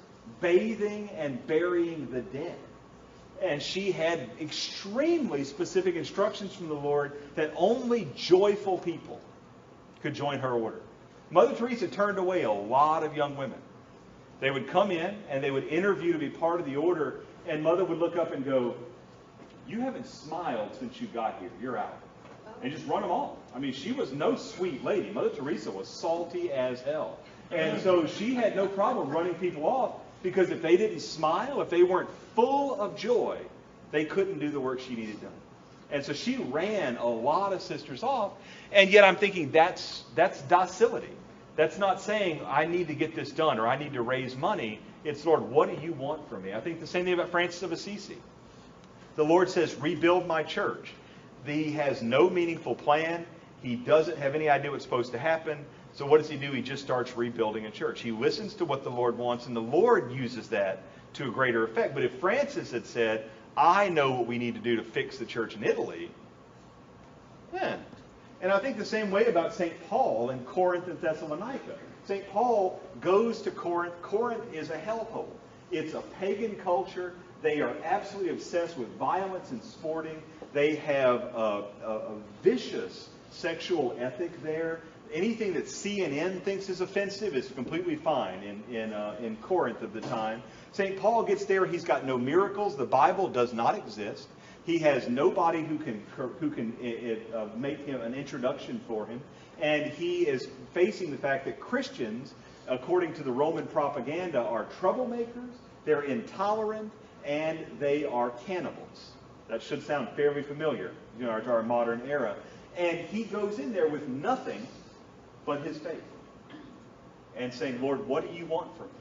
bathing and burying the dead. And she had extremely specific instructions from the Lord that only joyful people could join her order. Mother Teresa turned away a lot of young women. They would come in and they would interview to be part of the order, and Mother would look up and go, you haven't smiled since you got here. You're out. And just run them off. I mean, she was no sweet lady. Mother Teresa was salty as hell. And so she had no problem running people off, because if they didn't smile, if they weren't full of joy, they couldn't do the work she needed done. And so she ran a lot of sisters off. And yet I'm thinking that's docility. That's not saying I need to get this done or I need to raise money. It's, Lord, what do you want from me? I think the same thing about Francis of Assisi. The Lord says, rebuild my church. He has no meaningful plan. He doesn't have any idea what's supposed to happen. So what does he do? He just starts rebuilding a church. He listens to what the Lord wants, and the Lord uses that to a greater effect. But if Francis had said, I know what we need to do to fix the church in Italy, then. And I think the same way about St. Paul in Corinth and Thessalonica. St. Paul goes to Corinth. Corinth is a hellhole. It's a pagan culture. They are absolutely obsessed with violence and sporting. They have a vicious sexual ethic there. Anything that CNN thinks is offensive is completely fine in Corinth of the time. St. Paul gets there. He's got no miracles. The Bible does not exist. He has nobody who can make him an introduction for him. And he is facing the fact that Christians, according to the Roman propaganda, are troublemakers, they're intolerant, and they are cannibals. That should sound fairly familiar, to our modern era. And he goes in there with nothing but his faith. And saying, Lord, what do you want from me?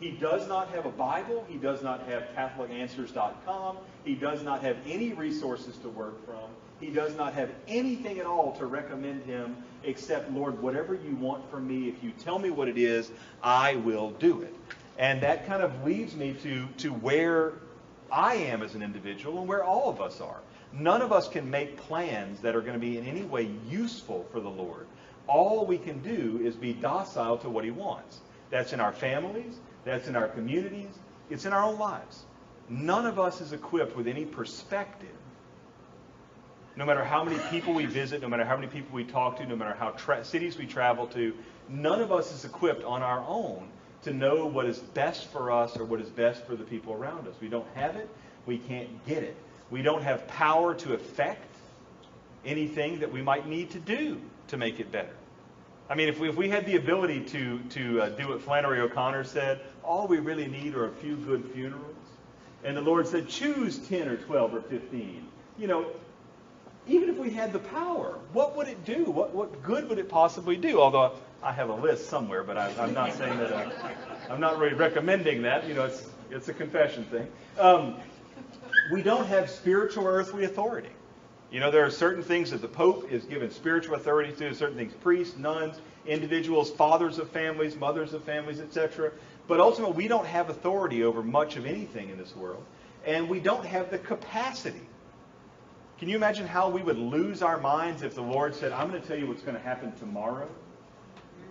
He does not have a Bible. He does not have CatholicAnswers.com. He does not have any resources to work from. He does not have anything at all to recommend him except, Lord, whatever you want from me, if you tell me what it is, I will do it. And that kind of leads me to where I am as an individual and where all of us are. None of us can make plans that are going to be in any way useful for the Lord. All we can do is be docile to what he wants. That's in our families. That's in our communities. It's in our own lives. None of us is equipped with any perspective. No matter how many people we visit, no matter how many people we talk to, no matter how cities we travel to, none of us is equipped on our own to know what is best for us or what is best for the people around us. We don't have it. We can't get it. We don't have power to affect anything that we might need to do to make it better. I mean, if we had the ability to do what Flannery O'Connor said, all we really need are a few good funerals. And the Lord said, choose 10 or 12 or 15. Even if we had the power, what would it do? What good would it possibly do? Although I have a list somewhere, but I'm not saying that. I'm not really recommending that. It's a confession thing. We don't have spiritual or earthly authority. There are certain things that the Pope is given spiritual authority to, certain things priests, nuns, individuals, fathers of families, mothers of families, etc. But ultimately, we don't have authority over much of anything in this world. And we don't have the capacity. Can you imagine how we would lose our minds if the Lord said, I'm going to tell you what's going to happen tomorrow?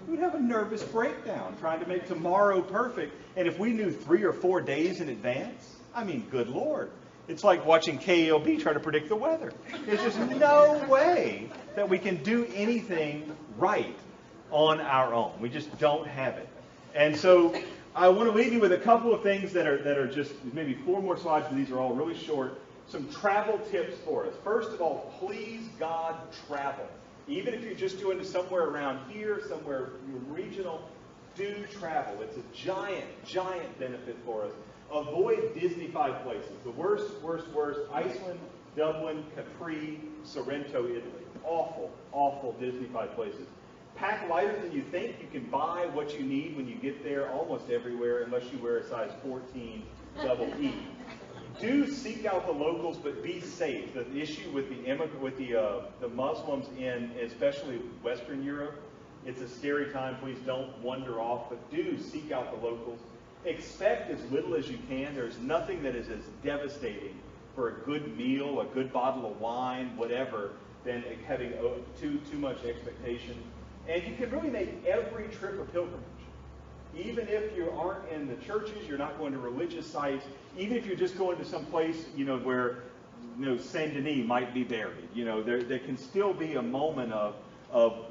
We'd have a nervous breakdown trying to make tomorrow perfect. And if we knew 3 or 4 days in advance, I mean, good Lord. It's like watching KLB try to predict the weather. There's just no way that we can do anything right on our own. We just don't have it. And so I want to leave you with a couple of things that are just maybe 4 more slides, but these are all really short. Some travel tips for us. First of all, please God, travel. Even if you're just doing it somewhere around here, somewhere regional, do travel. It's a giant, giant benefit for us. Avoid Disney-fied places. The worst. Iceland, Dublin, Capri, Sorrento, Italy. Awful, awful Disney-fied places. Pack lighter than you think. You can buy what you need when you get there almost everywhere, unless you wear a size 14 double E. Do seek out the locals, but be safe. The issue with the Muslims in especially Western Europe, it's a scary time. Please don't wander off, but do seek out the locals. Expect as little as you can. There's nothing that is as devastating for a good meal, a good bottle of wine, whatever, than having too much expectation. And you can really make every trip a pilgrimage. Even if you aren't in the churches, you're not going to religious sites, even if you're just going to some place, where, Saint Denis might be buried. There can still be a moment of,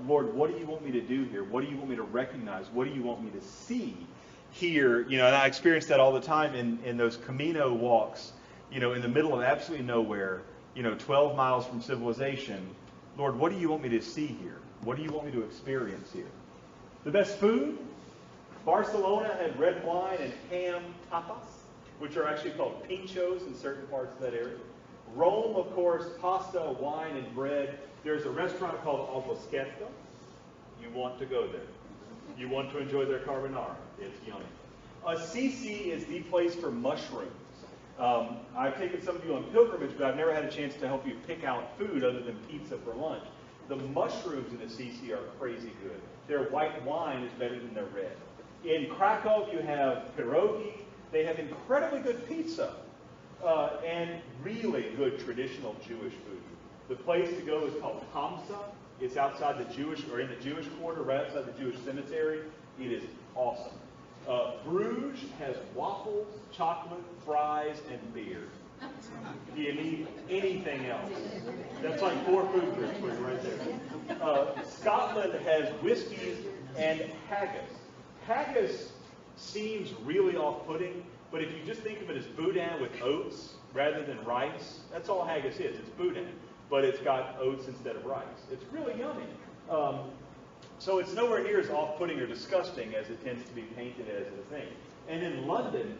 Lord, what do you want me to do here? What do you want me to recognize? What do you want me to see here? And I experience that all the time in those Camino walks, in the middle of absolutely nowhere, 12 miles from civilization. Lord, what do you want me to see here? What do you want me to experience here? The best food? Barcelona had red wine and ham tapas, which are actually called pinchos in certain parts of that area. Rome, of course, pasta, wine, and bread. There's a restaurant called Alboschetto. You want to go there. You want to enjoy their carbonara. It's yummy. Assisi is the place for mushrooms. I've taken some of you on pilgrimage, but I've never had a chance to help you pick out food other than pizza for lunch. The mushrooms in Assisi are crazy good. Their white wine is better than their red. In Krakow, you have pierogi. They have incredibly good pizza and really good traditional Jewish food. The place to go is called Hamsa. It's outside the Jewish quarter, right outside the Jewish cemetery. It is awesome. Bruges has waffles, chocolate, fries, and beer. Do you need anything else? That's like 4 food groups for you right there. Scotland has whiskeys and haggis. Haggis seems really off-putting, but if you just think of it as boudin with oats rather than rice, that's all haggis is. It's boudin, but it's got oats instead of rice. It's really yummy. So it's nowhere near as off-putting or disgusting as it tends to be painted as a thing. And in London,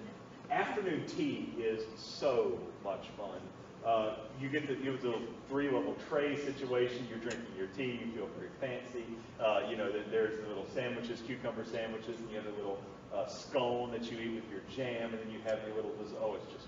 afternoon tea is so much fun. You get the little 3-level tray situation. You're drinking your tea. You feel very fancy. You know, there's the little sandwiches, cucumber sandwiches, and you have the little scone that you eat with your jam, and then you have your little, oh, it's just.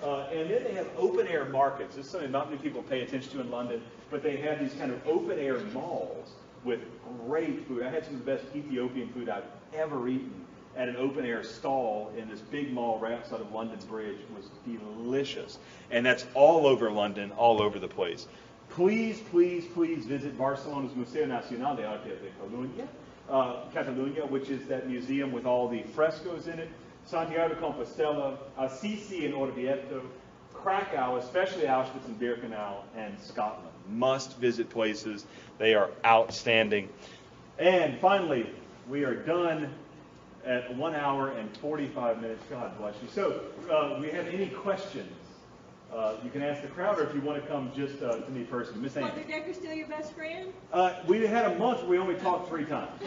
And then they have open air markets. This is something not many people pay attention to in London, but they have these kind of open air malls with great food. I had some of the best Ethiopian food I've ever eaten at an open air stall in this big mall right outside of London Bridge. It was delicious. And that's all over London, all over the place. Please, please, please visit Barcelona's Museo Nacional de Arte de Catalunya, which is that museum with all the frescoes in it. Santiago de Compostela, Assisi and Orvieto, Krakow, especially Auschwitz and Birkenau, and Scotland. Must visit places. They are outstanding. And finally, we are done at 1 hour and 45 minutes. God bless you. So, do we have any questions? You can ask the crowd, or if you want to come just to me personally. Miss Ann. Mother Decker still your best friend? We had a month where we only talked 3 times.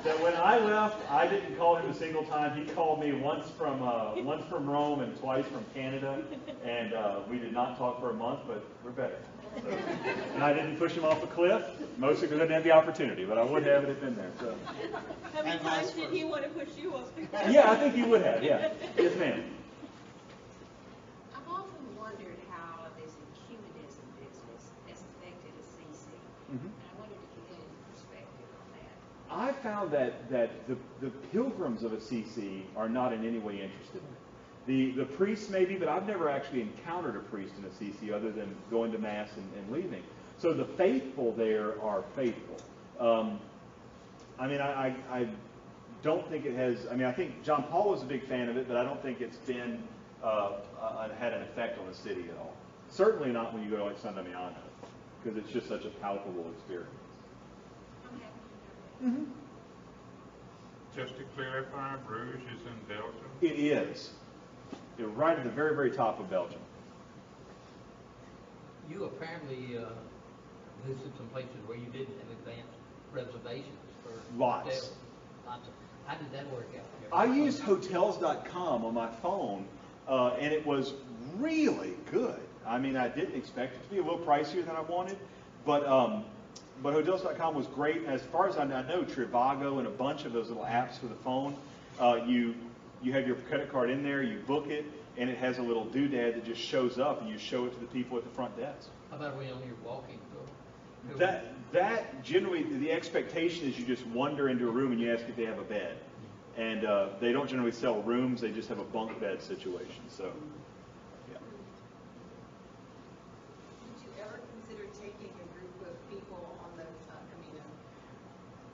That when I left, I didn't call him a single time. He called me once from Rome and twice from Canada, and we did not talk for a month, but we're better. So, and I didn't push him off a cliff, mostly because I didn't have the opportunity, but I would have it if been there. So. How many times did he want to push you off the cliff? Yeah, I think he would have. Yeah, yes, ma'am. I've often wondered how this ecumenism business has affected Assisi. Mm-hmm. And I wondered if you had any perspective on that. I found that the pilgrims of Assisi are not in any way interested in it. The priests maybe, but I've never actually encountered a priest in Assisi other than going to Mass and leaving. So the faithful there are faithful. I mean, I don't think it has, I mean, I think John Paul was a big fan of it, but I don't think it's been, had an effect on the city at all. Certainly not when you go to like San Damiano, because it's just such a palpable experience. I'm happy to know that. Mm-hmm. Just to clarify, Bruges is in Belgium? It is. They're right at the very, very top of Belgium. You apparently visited some places where you didn't have advanced reservations for Lots. hotels. Lots of. How did that work out? I used Hotels.com on my phone, and it was really good. I mean, I didn't expect it to be a little pricier than I wanted, but Hotels.com was great. And as far as I know, Trivago and a bunch of those little apps for the phone, you have your credit card in there, you book it, and it has a little doodad that just shows up, and you show it to the people at the front desk. How about when you're walking through? That generally, the expectation is you just wander into a room and you ask if they have a bed. And they don't generally sell rooms, they just have a bunk bed situation. So, yeah. Did you ever consider taking a group of people on the Camino?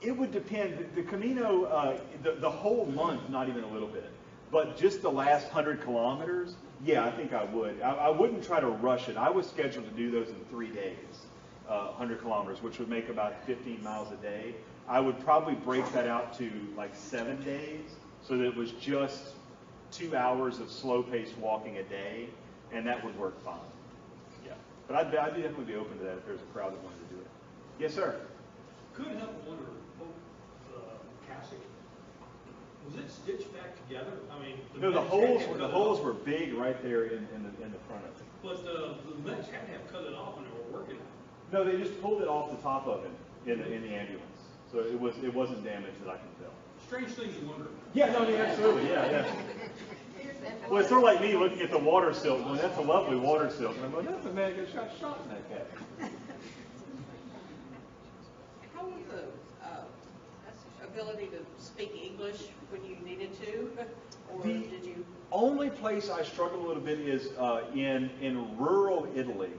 It would depend. The Camino, the whole month, not even a little bit. But just the last 100 kilometers, yeah, I think I would. I wouldn't try to rush it. I was scheduled to do those in 3 days, 100 kilometers, which would make about 15 miles a day. I would probably break that out to like 7 days, so that it was just 2 hours of slow-paced walking a day, and that would work fine. Yeah, but I'd definitely be open to that if there's a crowd that wanted to do it. Yes, sir. Couldn't help but wonder, casket, was it stitched back together? I mean, No, the medics had to holes have the cut it holes off. were big right there in the front of it. But the medics had to have cut it off when they were working. No, they just pulled it off the top of it in the ambulance. So it wasn't damaged that I can tell. Strange things to wonder. Yeah, no, I mean, absolutely, yeah. Well, it's sort of like me looking at the water silk, going, that's a lovely water silk. And I'm going, that's a man that got shot in that cat. How was the ability to speak English when you needed to? Or did you? Only place I struggle a little bit is in rural Italy,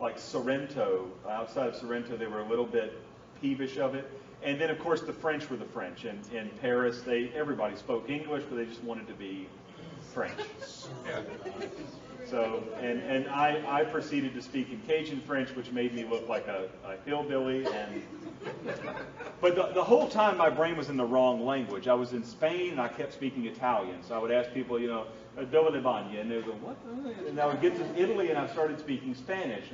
like Sorrento. Outside of Sorrento, they were a little bit peevish of it. And then, of course, the French were the French. And in Paris, everybody spoke English, but they just wanted to be French. So, and I proceeded to speak in Cajun French, which made me look like a hillbilly. But the whole time my brain was in the wrong language. I was in Spain and I kept speaking Italian. So I would ask people, dove le bagne? And they would go, what? And I would get to Italy and I started speaking Spanish.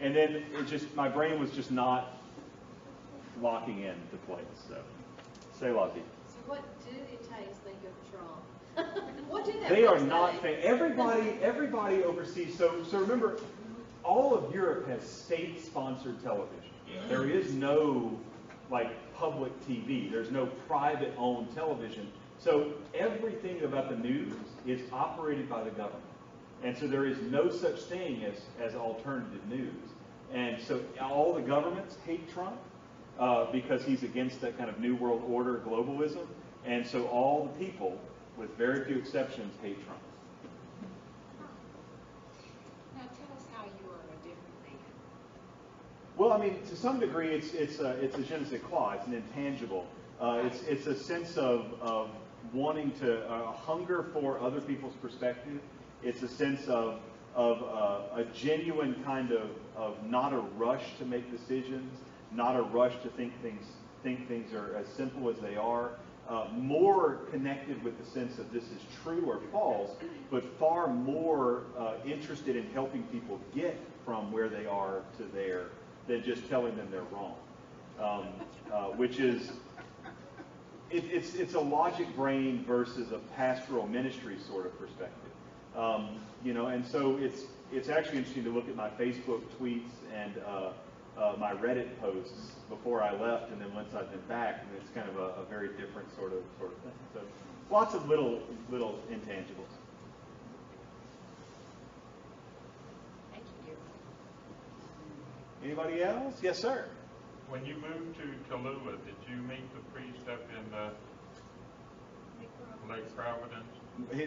And then my brain was just not locking into place. So, say la vie. So what do Italians think of Trump? What did that They are book not say? everybody overseas. So remember, all of Europe has state-sponsored television. There is no like public TV. There's no private-owned television. So everything about the news is operated by the government. And so there is no such thing as alternative news. And so all the governments hate Trump because he's against that kind of New World Order globalism. And so all the people, with very few exceptions, hate Trump. Now tell us how you are a different man. Well, I mean, to some degree, it's a je ne sais quoi. It's an intangible. It's a sense of wanting to hunger for other people's perspective. It's a sense of a genuine kind of not a rush to make decisions, not a rush to think things are as simple as they are. More connected with the sense of this is true or false, but far more interested in helping people get from where they are to there than just telling them they're wrong, which is it's a logic brain versus a pastoral ministry sort of perspective. And so it's actually interesting to look at my Facebook tweets and my Reddit posts before I left, and then once I've been back, and it's kind of a very different sort of thing. So lots of little intangibles. Thank you. Anybody else? Yes, sir. When you moved to Tallulah, did you meet the priest up in Lake Providence?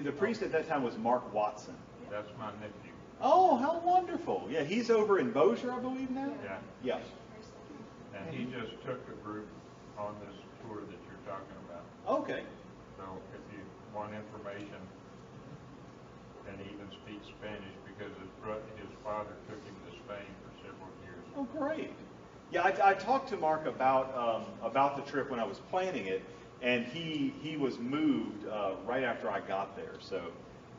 The priest at that time was Mark Watson. That's my nephew. Oh, how wonderful! Yeah, he's over in Bossier, I believe now. Yeah. Yeah. And he just took a group on this tour that you're talking about. Okay. So if you want information, and he even speaks Spanish because his father took him to Spain for several years. Oh, great. Yeah, I talked to Mark about the trip when I was planning it, and he was moved right after I got there. So,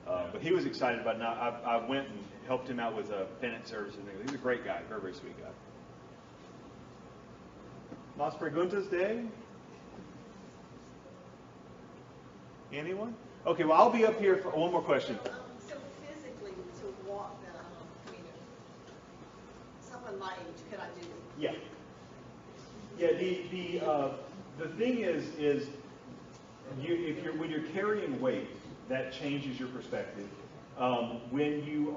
but he was excited about it. And I went and helped him out with a penance service and things. He's a great guy, very, very sweet guy. Más preguntas de? Anyone? Okay, well, I'll be up here for one more question. So physically, to walk the Camino, someone my age, could I do it? Yeah. Yeah, the thing is when you're carrying weight, that changes your perspective. When you're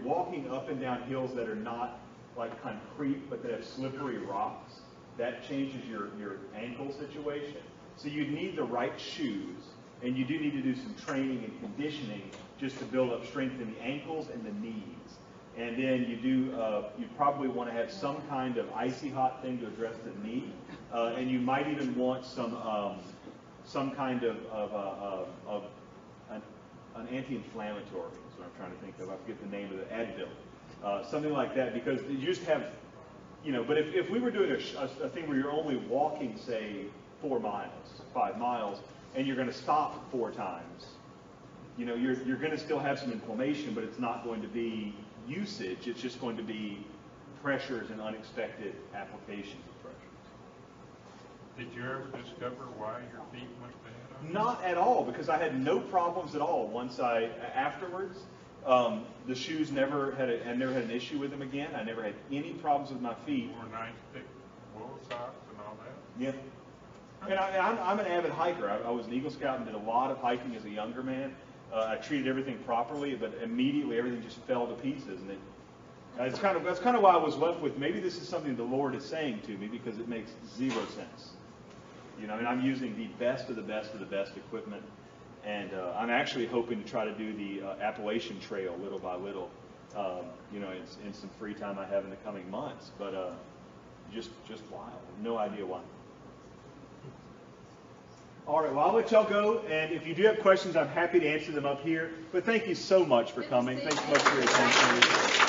walking up and down hills that are not like concrete but that have slippery rocks, that changes your ankle situation. So you need the right shoes, and you do need to do some training and conditioning just to build up strength in the ankles and the knees. And then you probably want to have some kind of icy hot thing to address the knee, and you might even want some kind of an anti-inflammatory. Is what I'm trying to think of. I forget the name of the Advil, something like that, because you just have, But if we were doing a thing where you're only walking, say, 4 miles, 5 miles, and you're going to stop 4 times, you're going to still have some inflammation, but it's not going to be usage. It's just going to be pressures and unexpected applications of pressures. Did you ever discover why your feet went bad? Not at all, because I had no problems at all afterwards. The shoes I never had an issue with them again. I never had any problems with my feet. Wore nice thick wool socks and all that? Yeah. And I'm an avid hiker. I was an Eagle Scout and did a lot of hiking as a younger man. I treated everything properly, but immediately everything just fell to pieces. And that's kind of why I was left with, maybe this is something the Lord is saying to me, because it makes 0 sense. I'm using the best of the best of the best equipment, and I'm actually hoping to try to do the Appalachian Trail little by little, in some free time I have in the coming months. But just wild. No idea why. All right, well, I'll let y'all go, and if you do have questions, I'm happy to answer them up here. But thank you so much for coming. Thanks so much for your attention.